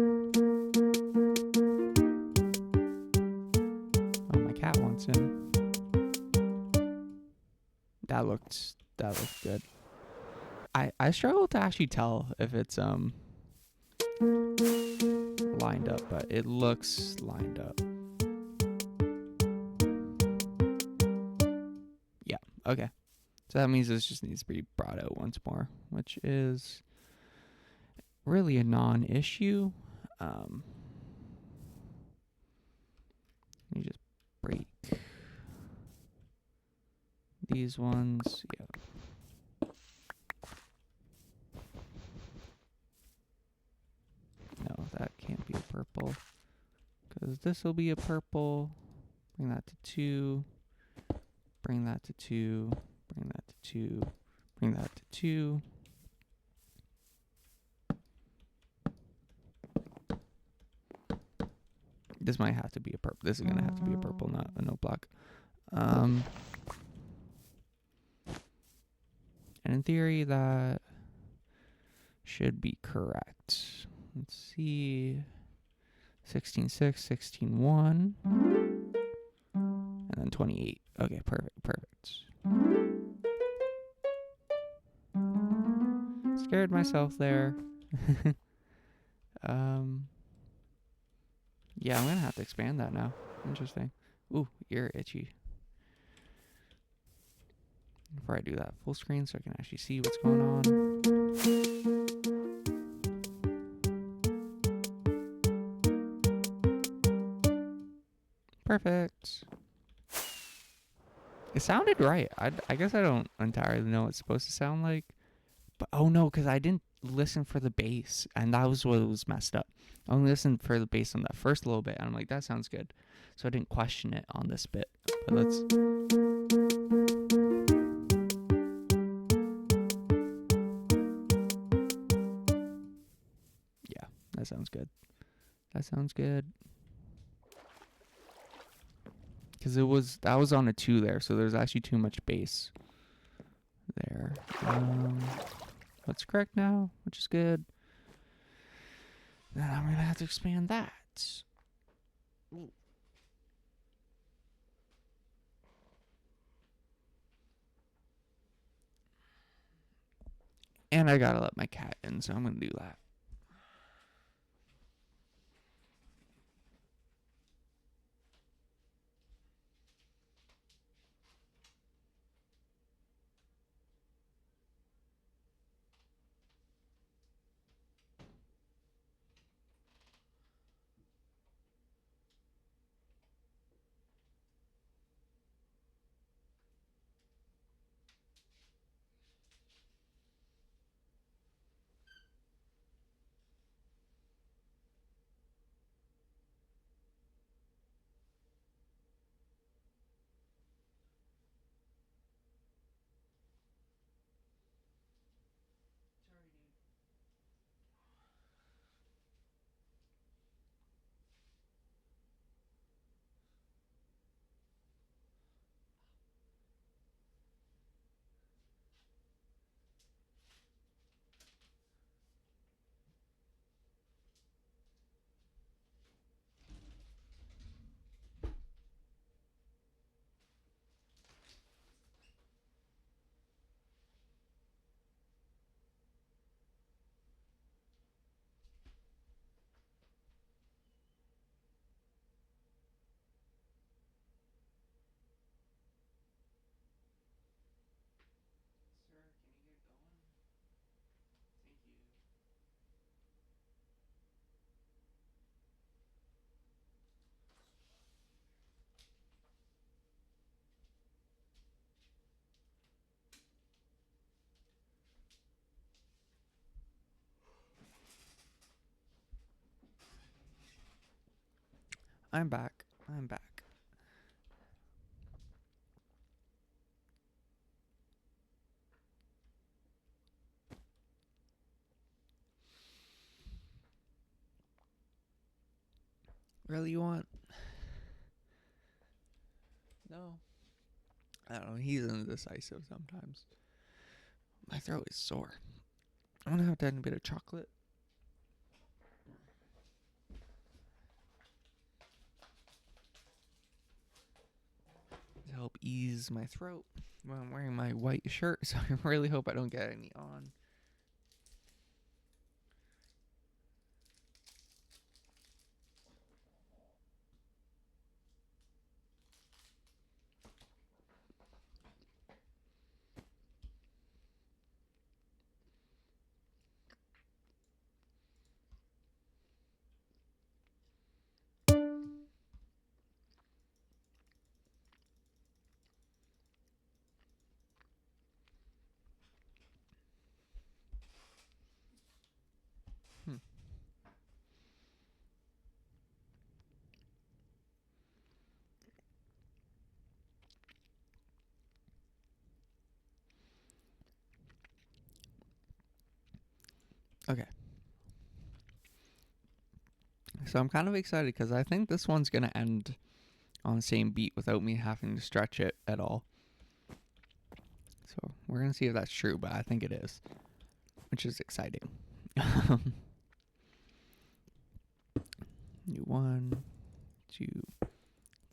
Oh, my cat wants in. That looked good. I struggle to actually tell if it's lined up, but it looks lined up. Yeah, okay. So that means this just needs to be brought out once more, which is really a non-issue. Let me just break these ones. Yeah. No, that can't be a purple, because this will be a purple. Bring that to 2. Bring that to 2. Bring that to 2. Bring that to 2. This might have to be a purple. This is going to have to be a purple, not a note block. And in theory, that should be correct. Let's see. 16.6, 16.1. And then 28. Okay, perfect. Scared myself there. Yeah, I'm going to have to expand that now. Interesting. Ooh, ear itchy. Before I do that full screen so I can actually see what's going on. Perfect. It sounded right. I guess I don't entirely know what it's supposed to sound like. But oh no, because I didn't listen for the bass, and that was what was messed up. I only listened for the bass on that first little bit, and I'm like, that sounds good. So I didn't question it on this bit. But let's. Yeah, that sounds good. That sounds good. Because that was on a 2 there, so there's actually too much bass there. What's correct now, which is good. Then I'm going to have to expand that. Ooh. And I gotta let my cat in, so I'm gonna do that. Sir, can you get going? Thank you. I'm back. I'm back. Really, you want? No. I don't know. He's indecisive sometimes. My throat is sore. I'm gonna have to add a bit of chocolate. To help ease my throat. Well, I'm wearing my white shirt, so I really hope I don't get any on. Okay. So I'm kind of excited because I think this one's gonna end on the same beat without me having to stretch it at all. So we're gonna see if that's true, but I think it is, which is exciting. Do 1, 2,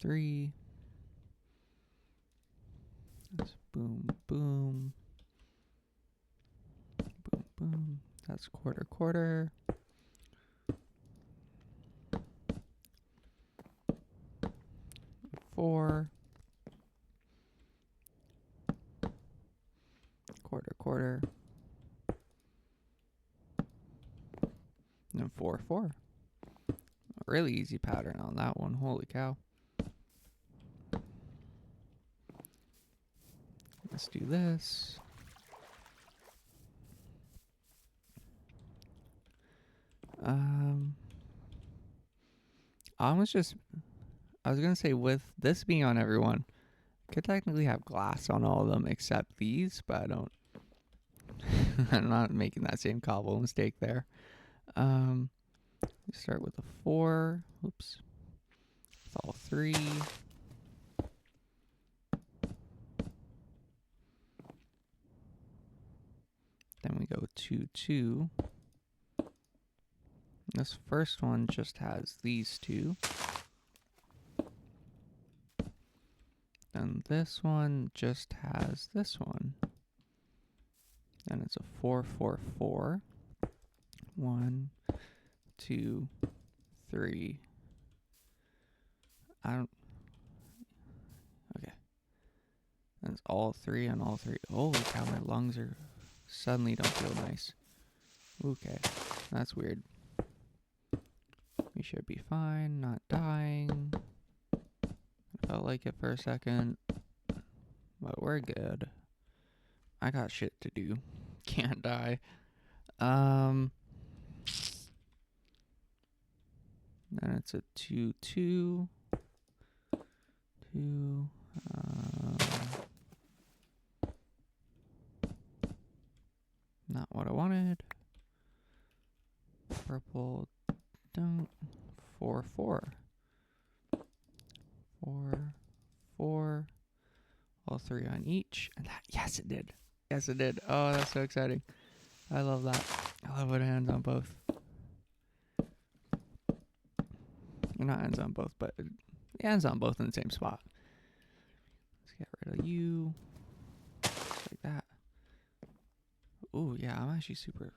3. That's boom, boom, boom, boom. That's quarter, quarter. Four. Quarter, quarter. And then 4, 4. A really easy pattern on that one. Holy cow. Let's do this. I was gonna say, with this being on everyone, I could technically have glass on all of them except these, but I don't. I'm not making that same cobble mistake there. Start with a 4. Oops. It's all 3. Then we go 2, 2. This first one just has these 2. And this one just has this one. And it's a 4, 4, 4. 1, 2, 3. I don't. Okay. That's all 3 and all 3. Holy cow, my lungs are suddenly don't feel nice. Okay. That's weird. We should be fine, not dying. I felt like it for a second. But we're good. I got shit to do. Can't die. Then it's a 2, 2. 2. Not what I wanted. Purple. Don't. 4, 4. 4, 4. All 3 on each. And that, yes, it did. Yes, it did. Oh, that's so exciting. I love that. I love it ends on both. Well, not ends on both, but it ends on both in the same spot. Let's get rid of you. Just like that. Ooh, yeah, I'm actually super.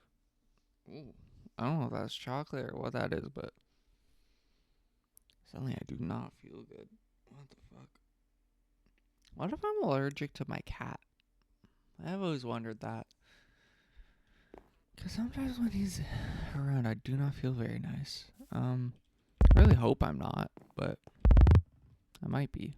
Ooh, I don't know if that's chocolate or what that is, but suddenly I do not feel good. What the fuck? What if I'm allergic to my cat? I've always wondered that. Because sometimes when he's around, I do not feel very nice. I really hope I'm not, but I might be.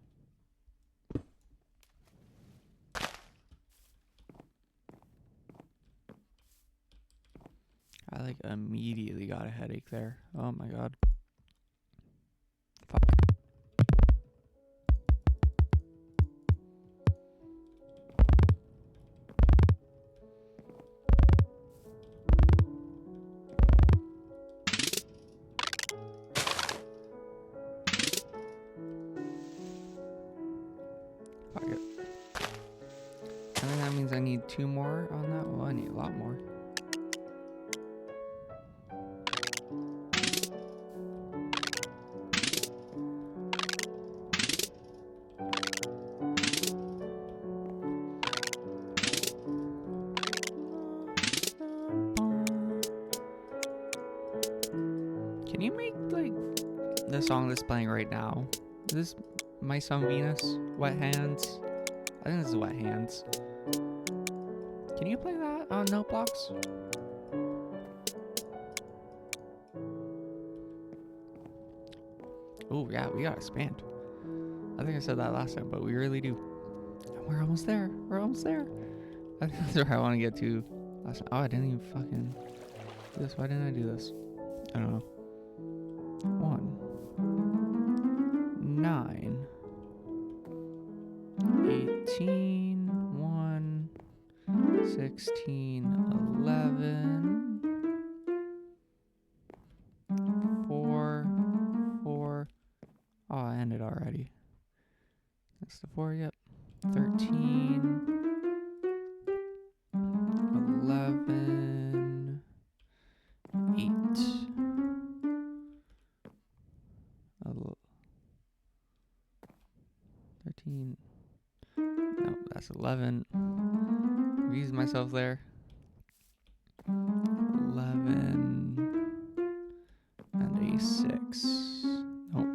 I like immediately got a headache there. Oh my god. Fuck. Fuck it. I think that means I need 2 more on that. Well, I need a lot more. Can you make, like, the song that's playing right now? Is this My Son Venus? Wet Hands? I think this is Wet Hands. Can you play that on Noteblocks? Oh, yeah, we gotta expand. I think I said that last time, but we really do. And we're almost there. We're almost there. I think that's where I want to get to last time. Oh, I didn't even fucking do this. Why didn't I do this? I don't know. 1, 9, 18, 1, 16, 11, 4, 4. Oh, I ended already. That's the 4, yep. 13, 11, 8. 13. No, that's 11. Confused myself there. 11 and a 6. Nope.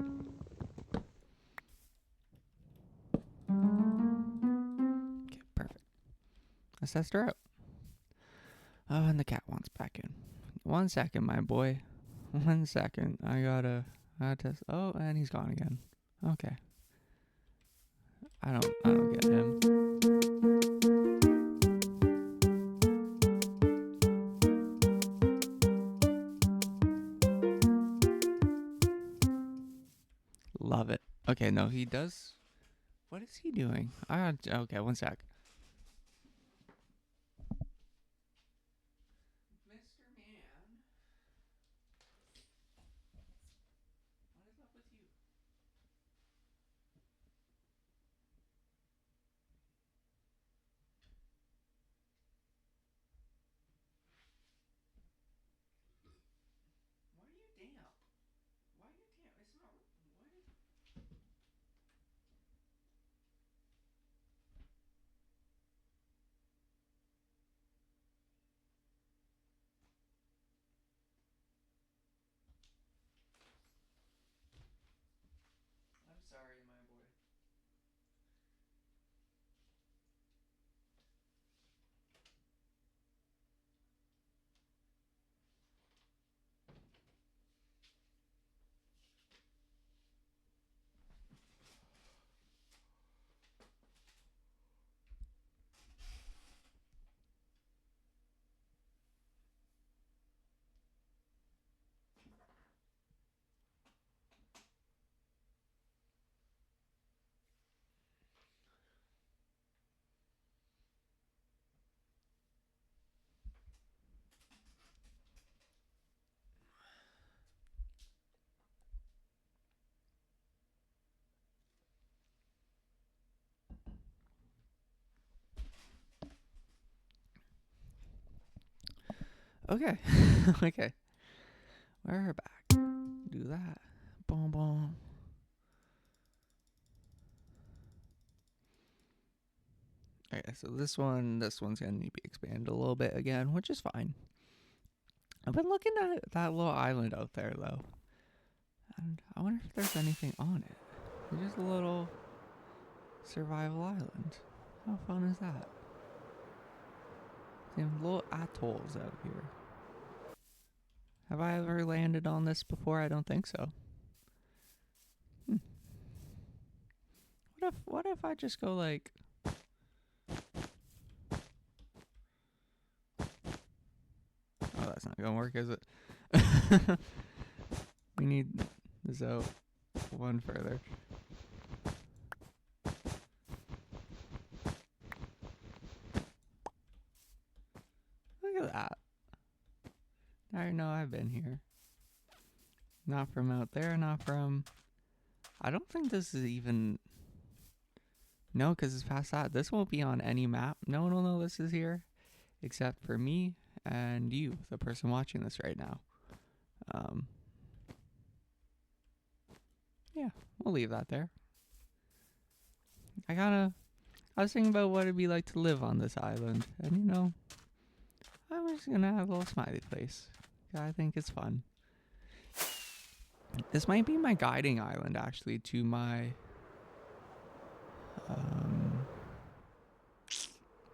Okay, perfect. Let's test her out. Oh, and the cat wants back in. 1 second, my boy. 1 second. I gotta test. Oh, and he's gone again. Okay. I don't get him. Love it. Okay, no, he does. What is he doing? Okay, one sec. Mr. Man, what is up with you? Why are you damp? Why are you damp? It's not. What? I'm sorry, my boy. Okay. Okay. We're back. Do that. Boom, boom. Okay, so this one's gonna need to be expanded a little bit again, which is fine. I've been looking at that little island out there though, and I wonder if there's anything on it. It's just a little survival island. How fun is that? They have little atolls out here. Have I ever landed on this before? I don't think so. What if I just go like... Oh, that's not gonna work, is it? We need this out one further. Look at that. I know I've been here. Not from out there, not from... I don't think this is even... No, because it's past that. This won't be on any map. No one will know this is here, except for me and you, the person watching this right now. Yeah, we'll leave that there. I was thinking about what it'd be like to live on this island, and you know, I'm just gonna have a little smiley face. I think it's fun. This might be my guiding island, actually, to my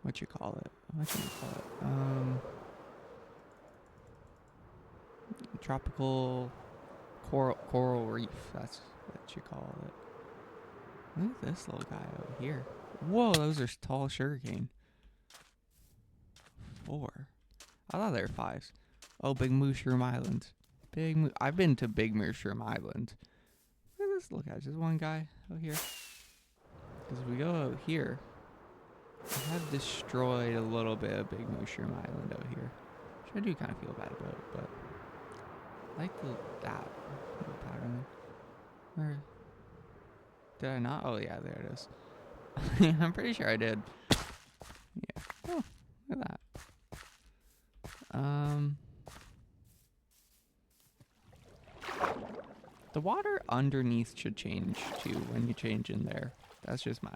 what you call it? Tropical coral reef. That's what you call it. Look at this little guy out here. Whoa, those are tall sugarcane. 4. I thought they were 5s. Oh, Big Mushroom Island. I've been to Big Mushroom Island. Look at this little guy. Just one guy out here. Because if we go out here, I have destroyed a little bit of Big Mushroom Island out here. Which I do kind of feel bad about, but I like that little pattern there. Where did I not? Oh yeah, there it is. I'm pretty sure I did. Yeah. Oh, look at that. The water underneath should change too when you change in there. That's just my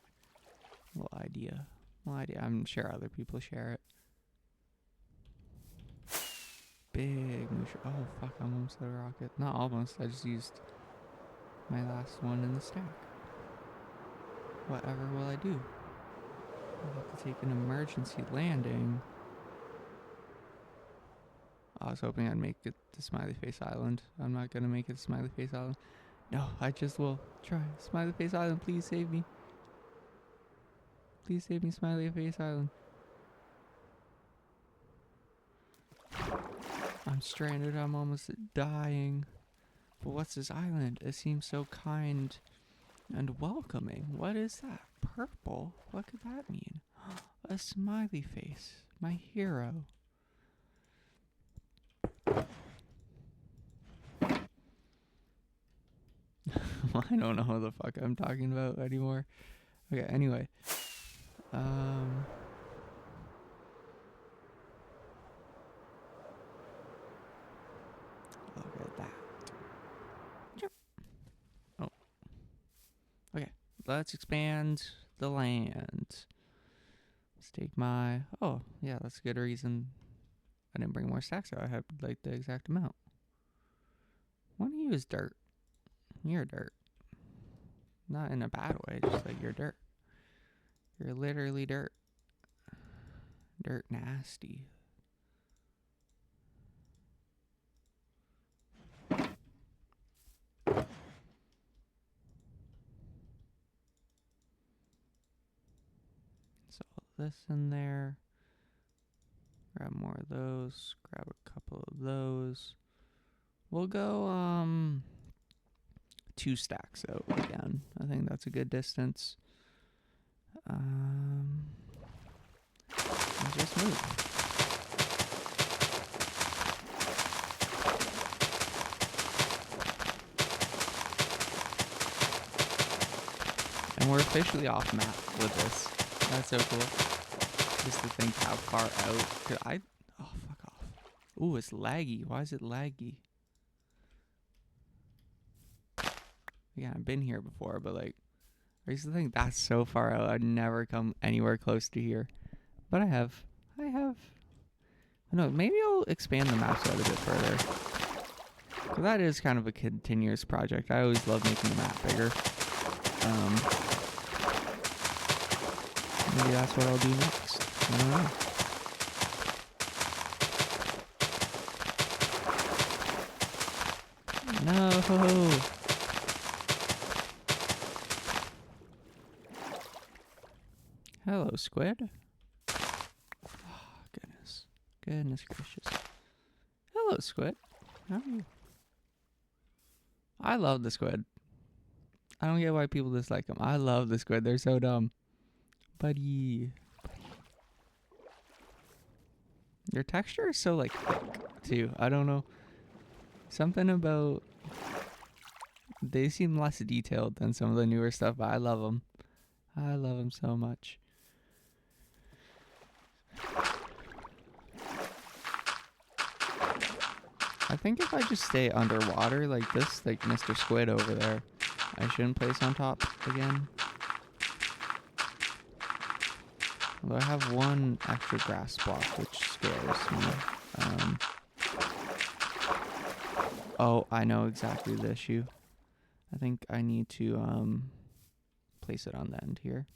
little idea. I'm sure other people share it. Big mushroom. Oh fuck, I almost hit a rocket. Not almost, I just used my last one in the stack. Whatever will I do? I have to take an emergency landing. I was hoping I'd make it to Smiley Face Island. I'm not gonna make it to Smiley Face Island. No, I just will try. Smiley Face Island, please save me. Please save me, Smiley Face Island. I'm stranded. I'm almost dying. But what's this island? It seems so kind and welcoming. What is that? Purple? What could that mean? A smiley face. My hero. I don't know what the fuck I'm talking about anymore. Okay, anyway. Look at that. Oh. Okay. Let's expand the land. Let's take my... Oh, yeah, that's a good reason I didn't bring more stacks out. I had, like, the exact amount. Why don't you use dirt? You're dirt. Not in a bad way, just like you're dirt. You're literally dirt. Dirt nasty. So this in there. Grab more of those. Grab a couple of those. We'll go 2 stacks out again. I think that's a good distance. Let's just move. And we're officially off map with this. That's so cool. Just to think how far out. Oh, fuck off. Ooh, it's laggy. Why is it laggy? Yeah, I've been here before, but like, I used to think that's so far out. I'd never come anywhere close to here. But I have. No, maybe I'll expand the maps out a bit further. So that is kind of a continuous project. I always love making the map bigger. Maybe that's what I'll do next. I don't know. No. Hello, squid. Oh, goodness. Goodness gracious. Hello, squid. How are you? I love the squid. I don't get why people dislike them. I love the squid. They're so dumb. Buddy. Their texture is so, like, thick, too. I don't know. Something about... They seem less detailed than some of the newer stuff, but I love them. I love them so much. I think if I just stay underwater like this, like Mr. Squid over there, I shouldn't place on top again. Although I have one extra grass block, which scares me. Oh, I know exactly the issue. I think I need to place it on the end here.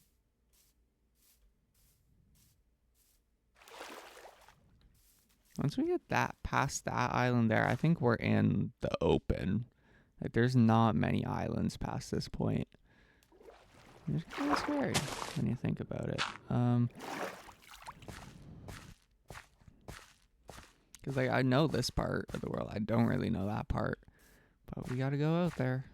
Once we get that past that island there, I think we're in the open. Like, there's not many islands past this point. It's kind of scary when you think about it. Because, like, I know this part of the world. I don't really know that part. But we gotta go out there.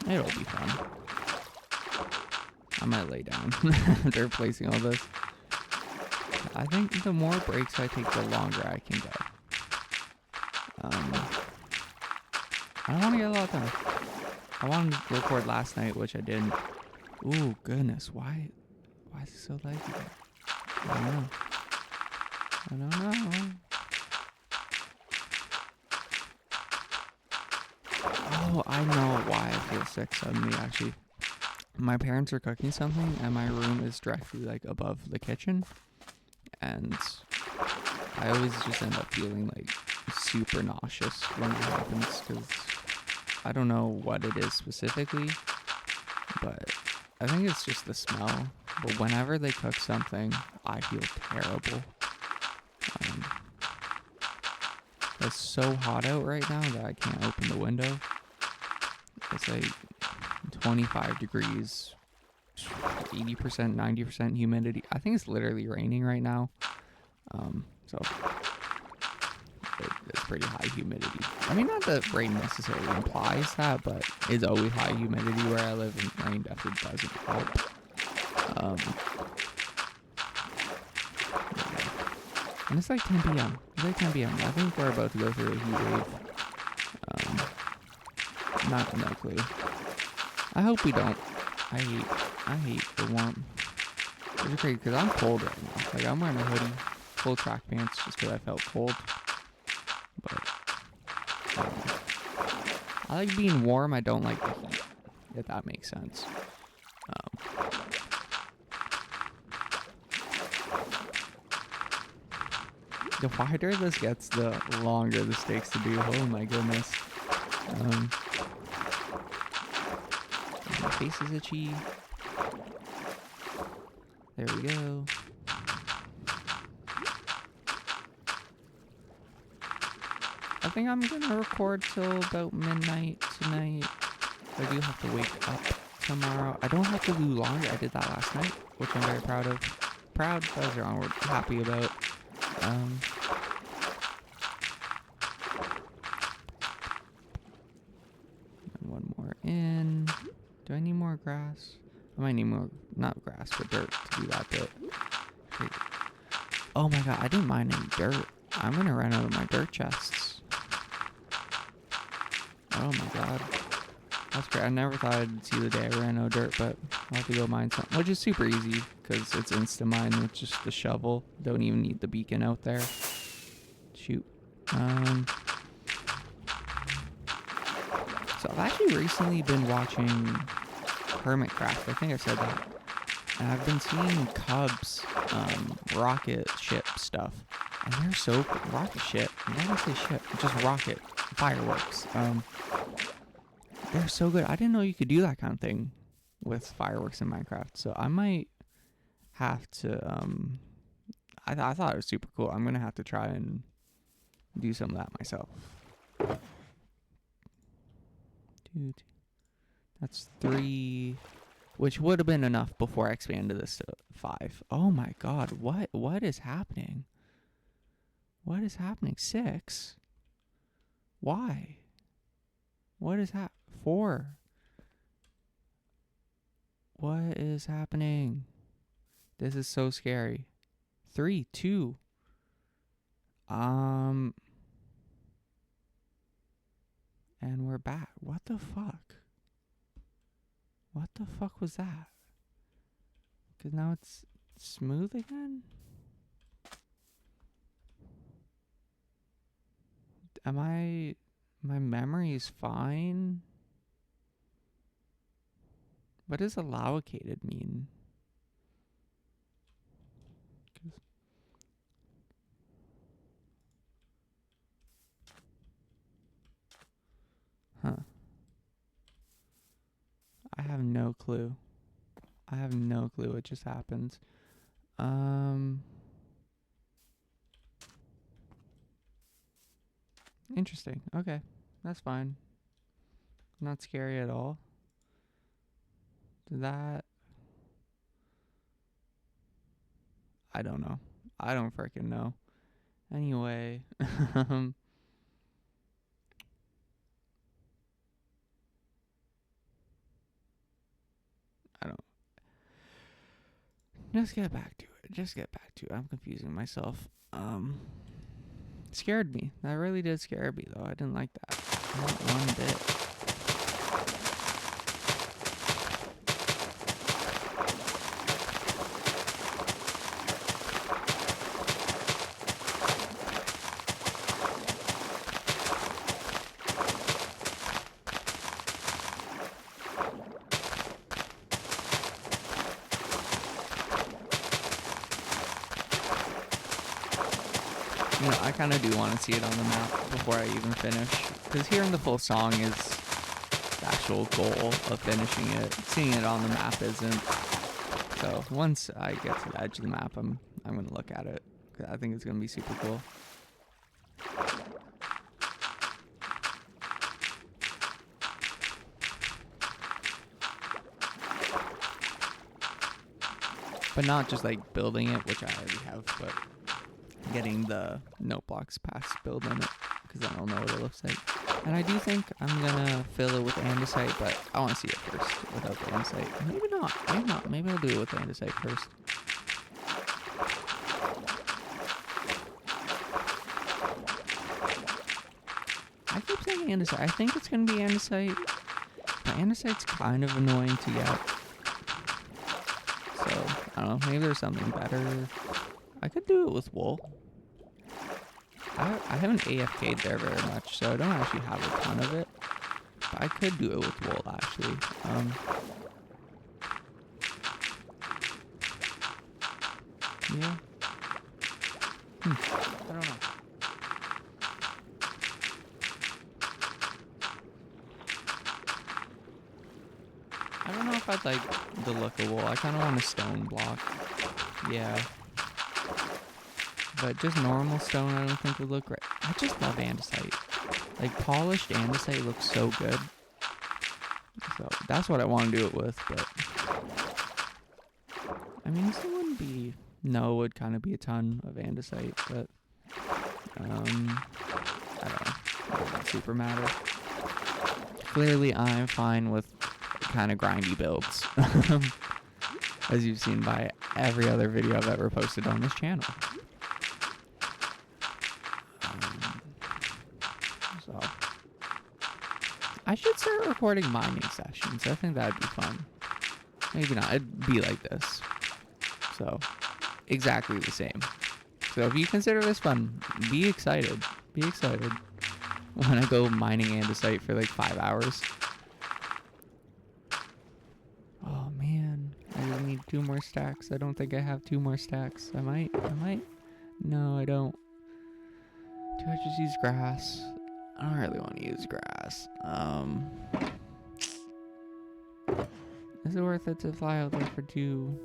It'll be fun. I might lay down after placing all this. I think the more breaks I take, the longer I can go. I want to get a lot done. I wanted to record last night, which I didn't. Ooh, goodness. Why is it so laggy? I don't know. Oh, I know why I feel sick suddenly, actually. My parents are cooking something, and my room is directly, like, above the kitchen. And I always just end up feeling, like, super nauseous when that happens, because I don't know what it is specifically, but I think it's just the smell. But whenever they cook something, I feel terrible. It's so hot out right now that I can't open the window. It's like 25 degrees, 80%, 90% humidity. I think it's literally raining right now. So it's pretty high humidity. I mean, not that rain necessarily implies that, but it's always high humidity where I live, and rain definitely doesn't help. And it's like 10 p.m. It's like 10 p.m. I think we're about to go through a heat wave. No clue. I hope we don't. I hate the warm. It's crazy because I'm cold right now. Like, I'm wearing a hoodie, full track pants, just because I felt cold. But I like being warm. I don't like the heat, if that makes sense. The wider this gets, the longer this takes to do. Oh my goodness. My face is itchy. There we go. I think I'm gonna record till about midnight tonight. I do have to wake up tomorrow. I don't have to do longer. I did that last night, which I'm very proud of. Proud, that was the wrong word. Happy about. One more in. Do I need more grass? I might need more, not grass, but dirt to do that bit. Wait. Oh my god, I didn't mine any dirt. I'm gonna run out of my dirt chests. Oh my god. That's great. I never thought I'd see the day I ran out of dirt, but I'll have to go mine some, which is super easy because it's insta mine with just the shovel. Don't even need the beacon out there. Shoot. So I've actually recently been watching Hermitcraft. I think I said that. And I've been seeing Cubs rocket ship stuff. And they're so cool. Rocket ship. Why did I say ship? Just rocket fireworks. They're so good. I didn't know you could do that kind of thing with fireworks in Minecraft. So I might have to I thought it was super cool. I'm gonna have to try and do some of that myself. Dude. That's 3, which would have been enough before I expanded this to 5. Oh my god, what is happening? What is happening? 6? Why? What is 4? What is happening? This is so scary. 3, 2. And we're back. What the fuck? What the fuck was that? Because now it's smooth again? My memory's fine? What does allocated mean? Huh. I have no clue. I have no clue what just happened. Interesting. Okay. That's fine. Not scary at all. That... I don't know. I don't freaking know. Anyway. I don't... Just get back to it. Just get back to it. I'm confusing myself. Scared me. That really did scare me, though. I didn't like that. Not one bit. You know, I kind of do want to see it on the map before I even finish. Because hearing the full song is the actual goal of finishing it. Seeing it on the map isn't. So once I get to the edge of the map, I'm going to look at it. Cause I think it's going to be super cool. But not just like building it, which I already have, but getting the note blocks past build limit, because then I'll know what it looks like. And I do think I'm gonna fill it with andesite, but I want to see it first without the andesite. Maybe not. Maybe not. Maybe I'll do it with the andesite first. I keep saying andesite. I think it's gonna be andesite, but andesite's kind of annoying to get. So I don't know. Maybe there's something better. I could do it with wool. I haven't AFK'd there very much, so I don't actually have a ton of it. But I could do it with wool, actually. Yeah. I don't know. I don't know if I'd like the look of wool. I kind of want a stone block. Yeah. But just normal stone I don't think would look great. I just love andesite. Like, polished andesite looks so good. So, that's what I want to do it with, but... I mean, this wouldn't be... No, it would kind of be a ton of andesite, but... I don't know. It doesn't super matter. Clearly, I'm fine with kind of grindy builds. As you've seen by every other video I've ever posted on this channel. So I should start recording mining sessions. I think that'd be fun. Maybe not. It'd be like this. So exactly the same. So if you consider this fun, be excited. Be excited when I go mining andesite for like 5 hours. Oh man, I just need 2 more stacks. I don't think I have 2 more stacks. I might. No, I don't. Do I just use grass? I don't really want to use grass. Is it worth it to fly out there for 2?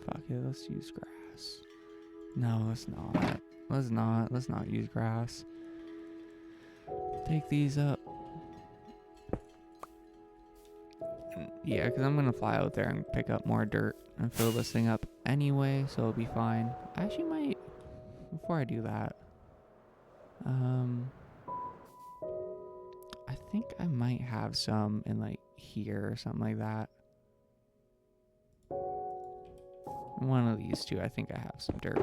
Fuck it, let's use grass. No, let's not. Let's not use grass. Take these up. Yeah, because I'm going to fly out there and pick up more dirt and fill this thing up anyway, so it'll be fine. I actually might, before I do that, I think I might have some in like here or something like that. One of these two, I think I have some dirt.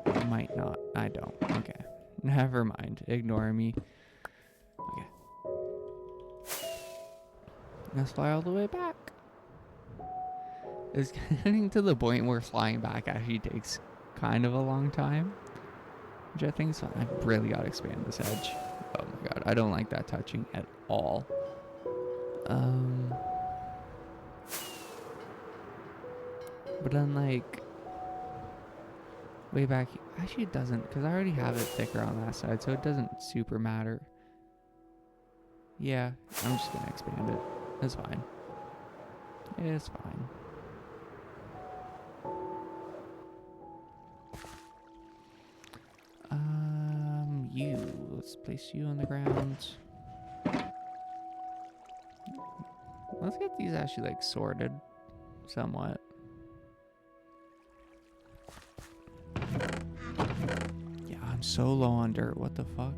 I might not. I don't. Okay. Never mind. Ignore me. Okay. Let's fly all the way back. It's getting to the point where flying back actually takes kind of a long time. Which I think is fine. I really gotta expand this edge. Oh my god. I don't like that touching at all. But then like way back, actually it doesn't, because I already have it thicker on that side, so it doesn't super matter. Yeah, I'm just gonna expand it. It's fine. It's fine. Let's place you on the ground. Let's get these actually like sorted somewhat. Yeah, I'm so low on dirt. What the fuck?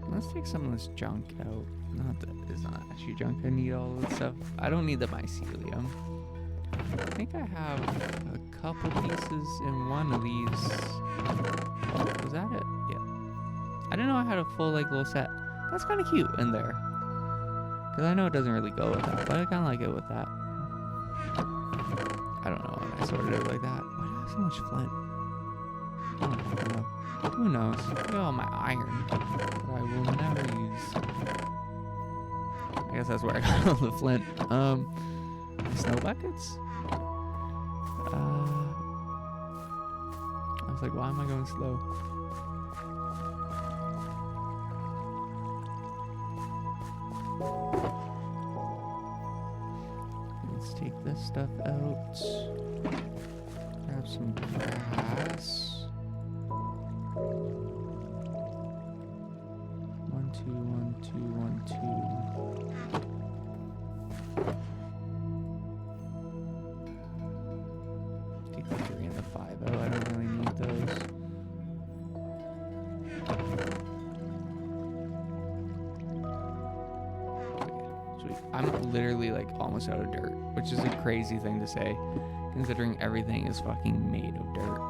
Let's take some of this junk out. Not that it's not actually junk. I need all of this stuff. I don't need the mycelium. I think I have a couple pieces in one of these. Oh, was that it? Yeah. I didn't know I had a full like little set. That's kind of cute in there. Because I know it doesn't really go with that, but I kind of like it with that. I don't know why I sorted it like that. Why do I have so much flint? I don't know. Who knows? Look at all my iron that I will never use. I guess that's where I got all the flint. Snow buckets? I was like, why am I going slow? Let's take this stuff out. Grab some grass. 1, 2, 1, 2, 1, Sweet. I'm literally like almost out of dirt, which is a crazy thing to say, considering everything is fucking made of dirt,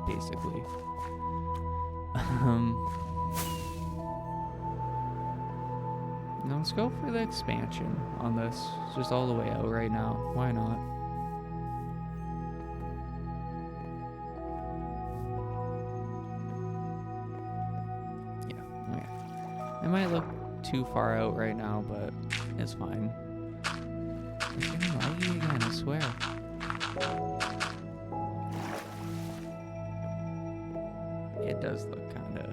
basically. Now let's go for the expansion on this. Just all the way out right now. Why not? Yeah, okay. It might look too far out right now, but it's fine. It's getting laggy again, I swear. It does look kind of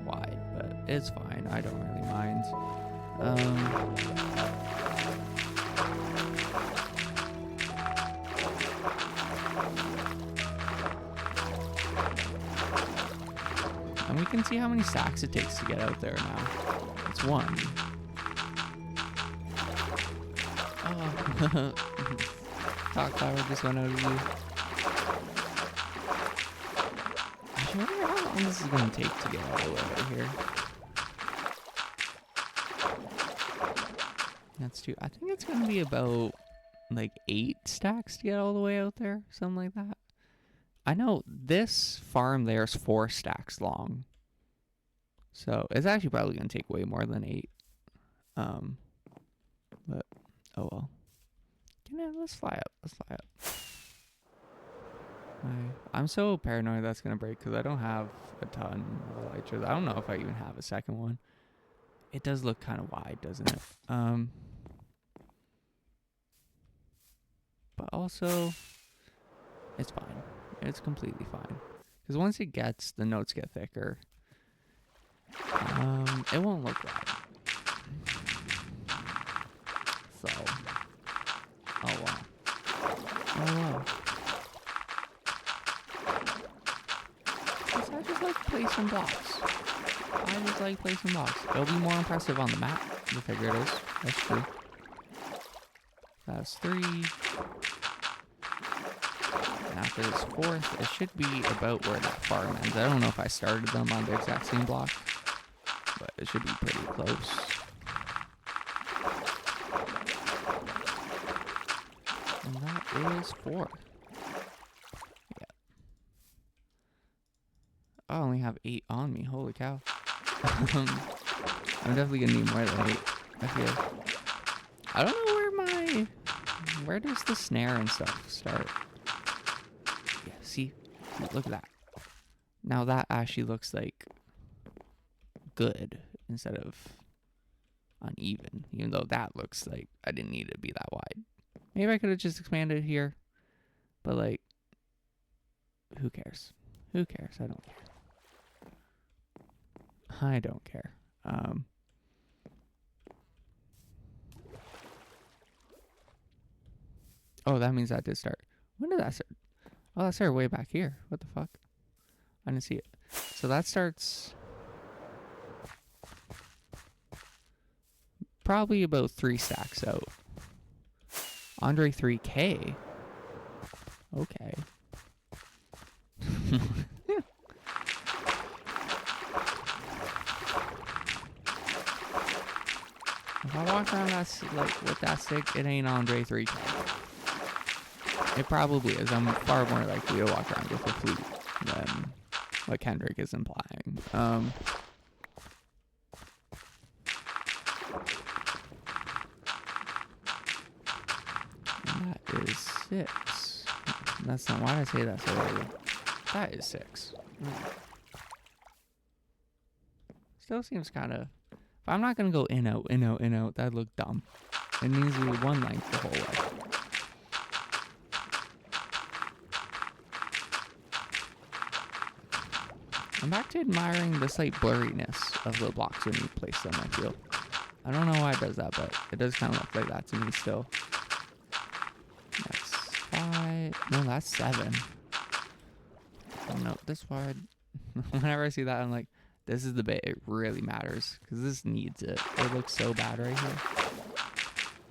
wide, but it's fine. I don't really mind. And we can see how many stacks it takes to get out there now. It's one. Oh. Talk power just went out of you. I wonder how long this is going to take to get all the way out here. That's two. I think it's going to be about like 8 stacks to get all the way out there. Something like that. I know this farm there is 4 stacks long. So it's actually probably going to take way more than 8. But, oh well. Let's fly up. Let's fly up. I'm so paranoid that's going to break because I don't have a ton of elytras. I don't know if I even have a second one. It does look kind of wide, doesn't it? But also, it's fine. It's completely fine. Because once it gets, the notes get thicker. It won't look right. So, oh wow. Oh wow. I just like placing blocks. I just like placing blocks. It'll be more impressive on the map, the bigger it is. That's true. That's 3. And after this 4th, it should be about where that farm ends. I don't know if I started them on the exact same block, but it should be pretty close. And that is 4. Yeah. I only have 8 on me. Holy cow. I'm definitely gonna need more than 8. I feel. I don't know where does the snare and stuff start? Yeah, see, look at that. Now that actually looks like good instead of uneven, even though that looks like I didn't need it to be that wide. Maybe I could have just expanded here, but like, who cares? Who cares? I don't care. I don't care. Oh, that means that did start. When did that start? Oh, that started way back here. What the fuck? I didn't see it. So that starts probably about 3 stacks out. Andre 3K. Okay. If I walk around like with that stick, it ain't Andre 3K. It probably is. I'm far more likely to walk around with a flute than what Kendrick is implying. And that is 6. That's not. Why did I say that so early? That is 6. Still seems kind of. If I'm not gonna go in out, that'd look dumb. It needs to be one length the whole way. I'm back to admiring the slight blurriness of the blocks when you place them, I feel. I don't know why it does that, but it does kind of look like that to me still. That's 5. No, that's 7. Oh no, this wide. Whenever I see that, I'm like, this is the bit it really matters. Because this needs it. It looks so bad right here.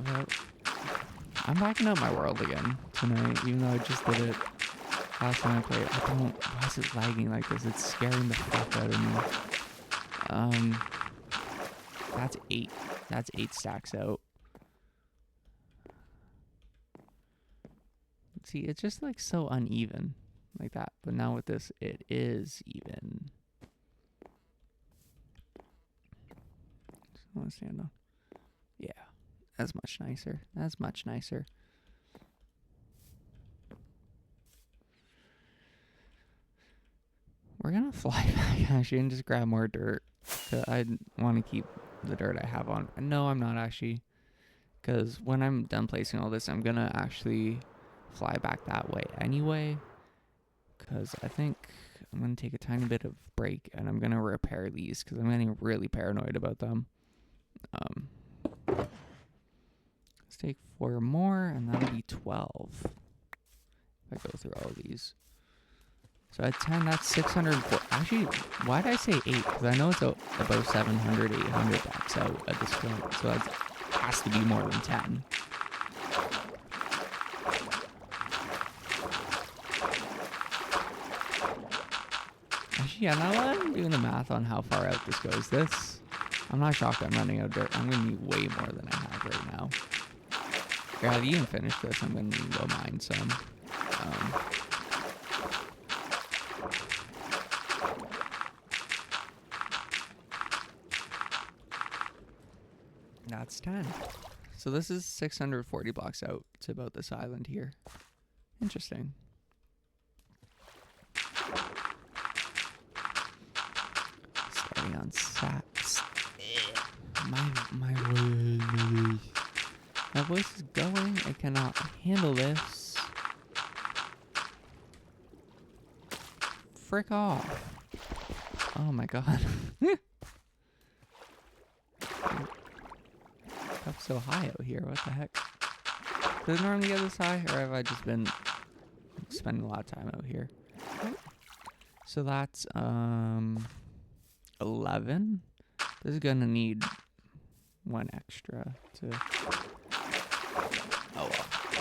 Well, I'm backing up my world again tonight, even though I just did it last time I played. Why is it lagging like this? It's scaring the fuck out of me. That's 8. That's 8 stacks out. See, it's just like so uneven like that. But now with this, it is even. I want to stand on. Yeah, that's much nicer. That's much nicer. We're gonna fly back actually and just grab more dirt. I want to keep the dirt I have on. No, I'm not actually. Because when I'm done placing all this, I'm gonna actually fly back that way anyway. Because I think I'm gonna take a tiny bit of break and I'm gonna repair these because I'm getting really paranoid about them. Let's take 4 more and that'll be 12. If I go through all of these. So at 10, that's 604. Actually, why did I say 8? Because I know it's about 700, 800 bucks out at this point. So that has to be more than 10. Actually, yeah, now I'm doing the math on how far out this goes. I'm not shocked I'm running out of dirt. I'm going to need way more than I have right now. Yeah, to even finish this, I'm going to need to go mine some. That's 10. So this is 640 blocks out to about this island here. Interesting. Starting on saps. My voice is going. I cannot handle this. Frick off. Oh my god. Up so high out here. What the heck? Does it normally get this high? Or have I just been spending a lot of time out here? So that's 11. This is gonna need 1 extra to. Oh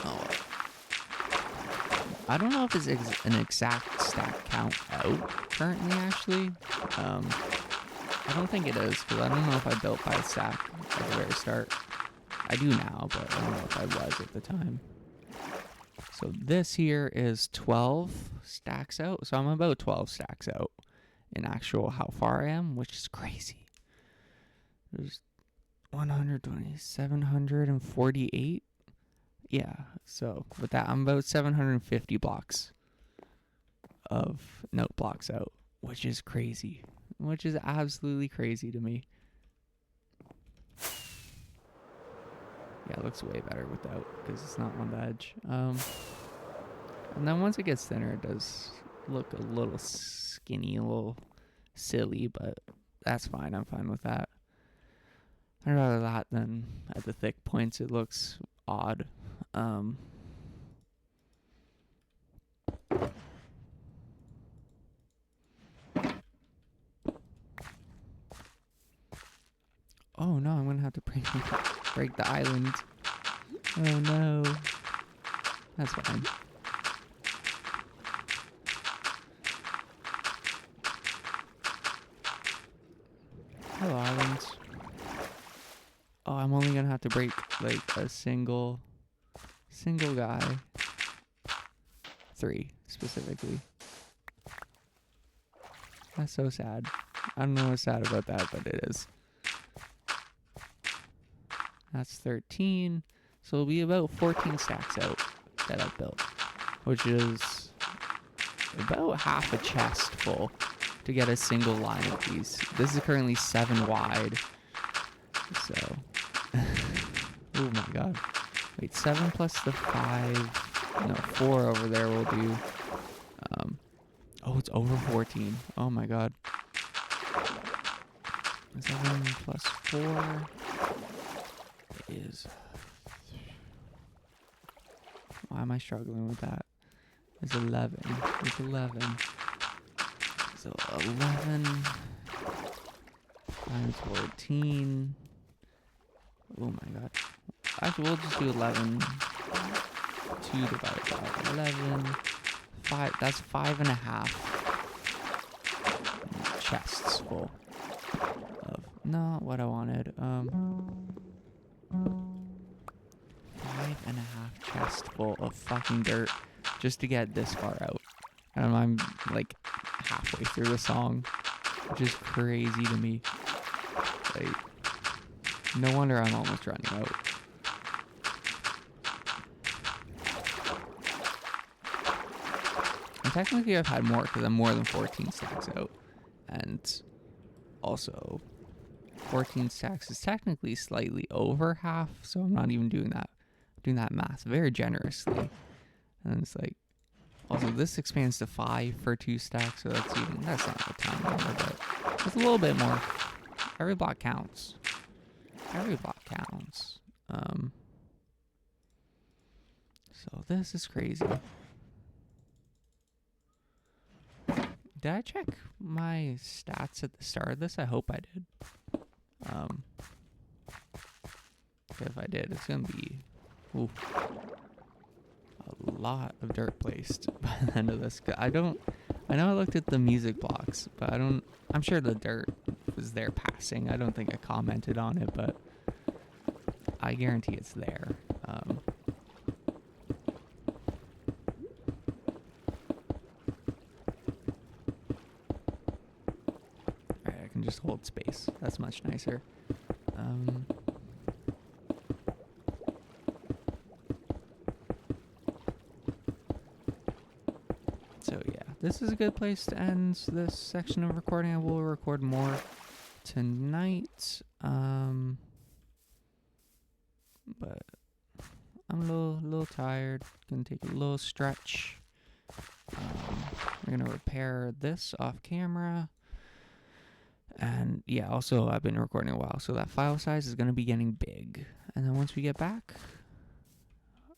well. I don't know if it's an exact stack count out currently. Actually, I don't think it is because I don't know if I built by a stack at the very start. I do now, but I don't know if I was at the time. So this here is 12 stacks out. So I'm about 12 stacks out in actual how far I am, which is crazy. There's 120, 748. Yeah, so with that, I'm about 750 blocks of note blocks out, which is crazy. Which is absolutely crazy to me. Yeah, it looks way better without because it's not on the edge. And then once it gets thinner, it does look a little skinny, a little silly, but that's fine. I'm fine with that. I'd rather that than at the thick points it looks odd. Oh no, I'm gonna have to break the island. Oh no. That's fine. Hello, islands. Oh, I'm only gonna have to break like a single guy. 3 specifically. That's so sad. I don't know what's sad about that, but it is. That's 13. So it'll be about 14 stacks out that I've built, which is about half a chest full to get a single line of these. This is currently 7 wide. So, oh my god. Wait, 7 plus the 5, no, 4 over there will do, oh, it's over 14. Oh my god. 7 plus 4 is, why am I struggling with that? It's 11. It's 11. So 11 times 14. Oh my god. Actually, we'll just do 11. 2 divided by 11. 5. That's 5.5 chests full. not what I wanted. 5.5 chests full of fucking dirt just to get this far out. And I'm like halfway through the song, which is crazy to me. Like, no wonder I'm almost running out. And technically I've had more because I'm more than 14 stacks out. And also 14 stacks is technically slightly over half, so I'm not even doing that math very generously. And it's like, also this expands to 5 for 2 stacks, so that's not a ton more, but it's a little bit more. Every block counts. So this is crazy. Did I check my stats at the start of this? I hope I did. If I did, it's gonna be a lot of dirt placed by the end of this. I know I looked at the music blocks, but I'm sure the dirt was there passing. I don't think I commented on it, but I guarantee it's there. Alright, I can just hold space. That's much nicer. So yeah, this is a good place to end this section of recording. I will record more tonight. But I'm a little tired. Gonna take a little stretch. We're gonna repair this off camera. And yeah, also I've been recording a while, so that file size is gonna be getting big. And then once we get back,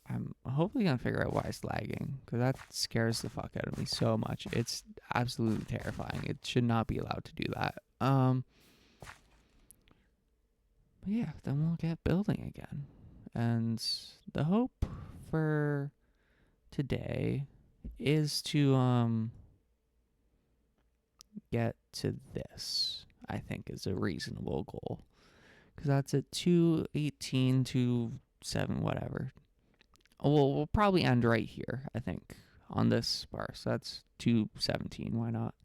I'm hopefully gonna figure out why it's lagging, because that scares the fuck out of me so much. It's absolutely terrifying. It should not be allowed to do that. But yeah, then we'll get building again. And the hope for today is to get to this. I think is a reasonable goal, because that's at 2:18 to 7 whatever. We'll probably end right here, I think, on this bar. So that's 2:17. Why not?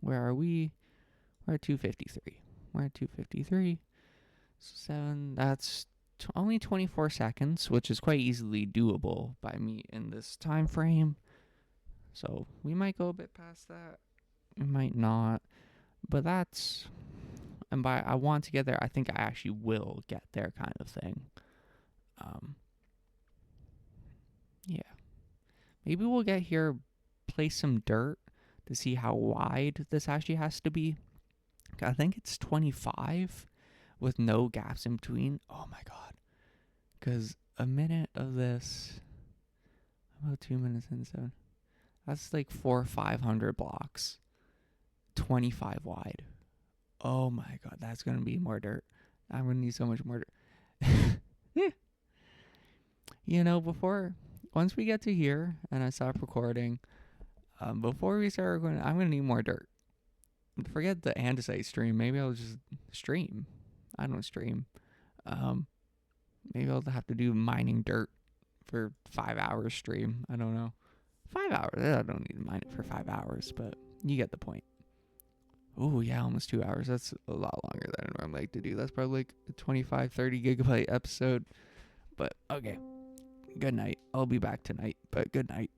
Where are we? We're at 2:53. We're at 2:53. 7. That's only 24 seconds, which is quite easily doable by me in this time frame. So we might go a bit past that. We might not. But that's, and by I want to get there, I think I actually will get there, kind of thing. Yeah. Maybe we'll get here, place some dirt to see how wide this actually has to be. I think it's 25 with no gaps in between. Oh my god. Because a minute of this, about 2 minutes in, 7. That's like 400 or 500 blocks. 25 wide. Oh my god, that's going to be more dirt. I'm going to need so much more dirt. You know, once we get to here and I stop recording, before we start recording, I'm going to need more dirt. Forget the andesite stream. Maybe I'll just stream. I don't stream. Maybe I'll have to do mining dirt for 5 hours stream. I don't know. 5 hours. I don't need to mine it for 5 hours, but you get the point. Oh, yeah, almost 2 hours. That's a lot longer than I normally like to do. That's probably like a 25, 30 gigabyte episode. But okay. Good night. I'll be back tonight, but good night.